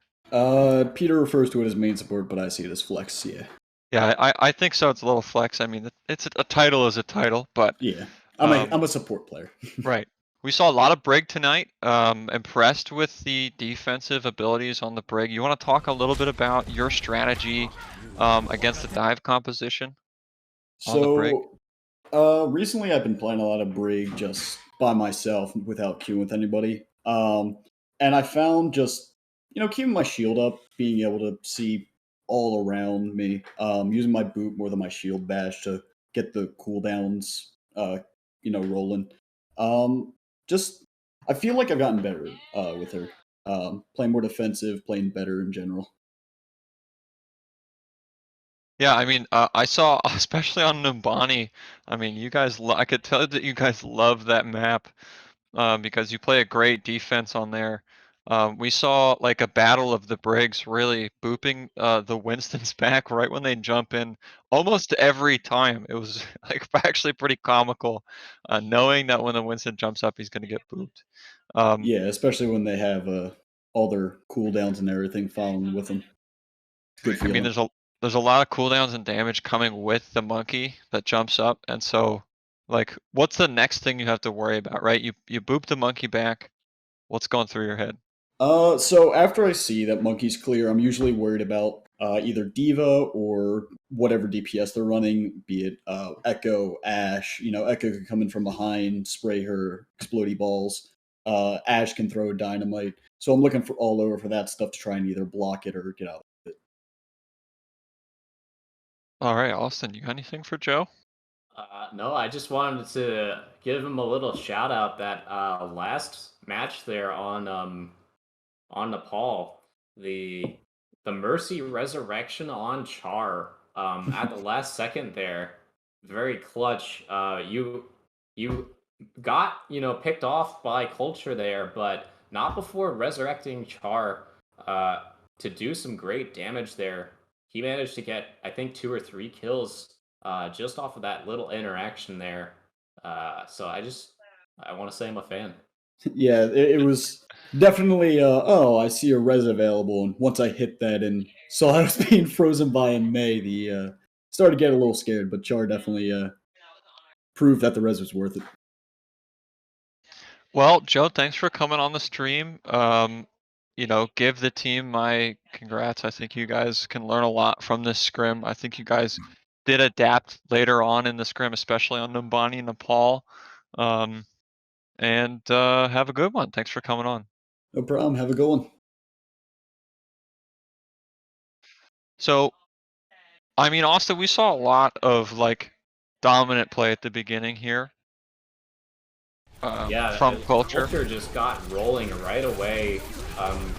Peter refers to it as main support, but I see it as flex, yeah. Yeah, I think so. It's a little flex. I mean, it's a title is a title, but Yeah. I'm a support player. right. We saw a lot of Brig tonight. Impressed with the defensive abilities on the Brig. You want to talk a little bit about your strategy against the dive composition on the Brig? Recently I've been playing a lot of Brig just by myself without queuing with anybody. And I found just, keeping my shield up, being able to see all around me, using my boot more than my shield bash to get the cooldowns, rolling. Just, I feel like I've gotten better with her. Playing more defensive, playing better in general. Yeah, I mean, I saw, especially on Numbani, I mean, you guys, I could tell that you guys love that map because you play a great defense on there. We saw like a battle of the Brigs really booping the Winstons back right when they jump in almost every time. It was like actually pretty comical, knowing that when the Winston jumps up, he's going to get booped. Yeah, especially when they have all their cooldowns and everything following with them. Good I mean, feeling. there's a lot of cooldowns and damage coming with the monkey that jumps up, and so like, what's the next thing you have to worry about, right? You boop the monkey back. What's going through your head? So after I see that monkey's clear, I'm usually worried about either Diva or whatever DPS they're running, be it Echo, Ash. Echo can come in from behind, spray her explodey balls. Ash can throw dynamite. So I'm looking for all over for that stuff to try and either block it or get out of it. All right, Austin, you got anything for Joe? No, I just wanted to give him a little shout out that last match there on Nepal, the Mercy Resurrection on Char at the last second there, very clutch. You got picked off by Culture there, but not before resurrecting Char to do some great damage there. He managed to get I think 2 or 3 kills just off of that little interaction there. So I want to say I'm a fan. Yeah, it was definitely. Oh, I see a res available, and once I hit that and saw I was being frozen by in May, the started to get a little scared. But Char definitely proved that the res was worth it. Well, Joe, thanks for coming on the stream. Give the team my congrats. I think you guys can learn a lot from this scrim. I think you guys did adapt later on in the scrim, especially on Numbani and Nepal. And have a good one. Thanks for coming on. No problem. Have a good one. So, I mean, Austin, we saw a lot of like dominant play at the beginning here. Yeah, From Culture. Culture just got rolling right away.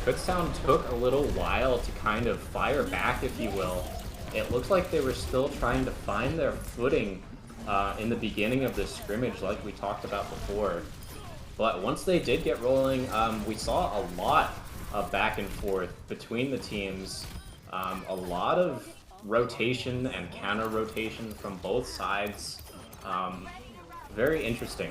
Kutztown took a little while to kind of fire back, if you will. It looked like they were still trying to find their footing in the beginning of this scrimmage, like we talked about before. But once they did get rolling, we saw a lot of back and forth between the teams. A lot of rotation and counter rotation from both sides. Very interesting.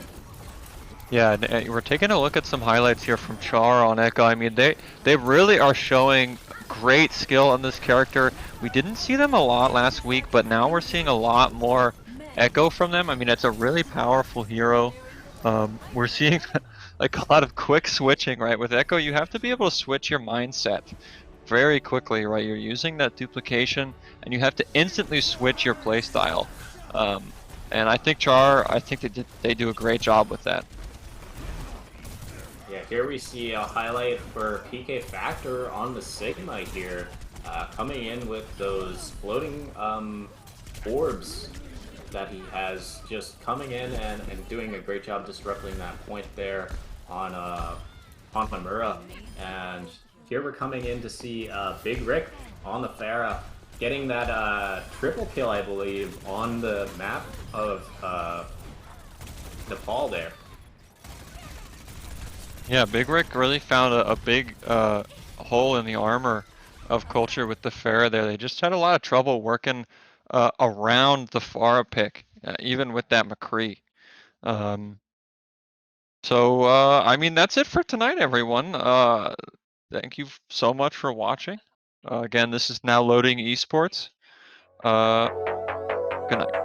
Yeah, we're taking a look at some highlights here from Char on Echo. I mean, they really are showing great skill on this character. We didn't see them a lot last week, but now we're seeing a lot more Echo from them. I mean, it's a really powerful hero. We're seeing like a lot of quick switching, right? With Echo, you have to be able to switch your mindset very quickly, right? You're using that duplication, and you have to instantly switch your playstyle. And I think Char, they do a great job with that. Yeah, here we see a highlight for PK Factor on the Sigma here, coming in with those floating orbs that he has, just coming in and doing a great job disrupting that point there on Hamura. And here we're coming in to see Big Rick on the Pharah, getting that triple kill, I believe, on the map of Nepal there. Yeah, Big Rick really found a big hole in the armor of Culture with the Pharah there. They just had a lot of trouble working around the Pharah pick, even with that McCree. I mean, that's it for tonight, everyone. Thank you so much for watching. Again, this is now loading Esports. Good night.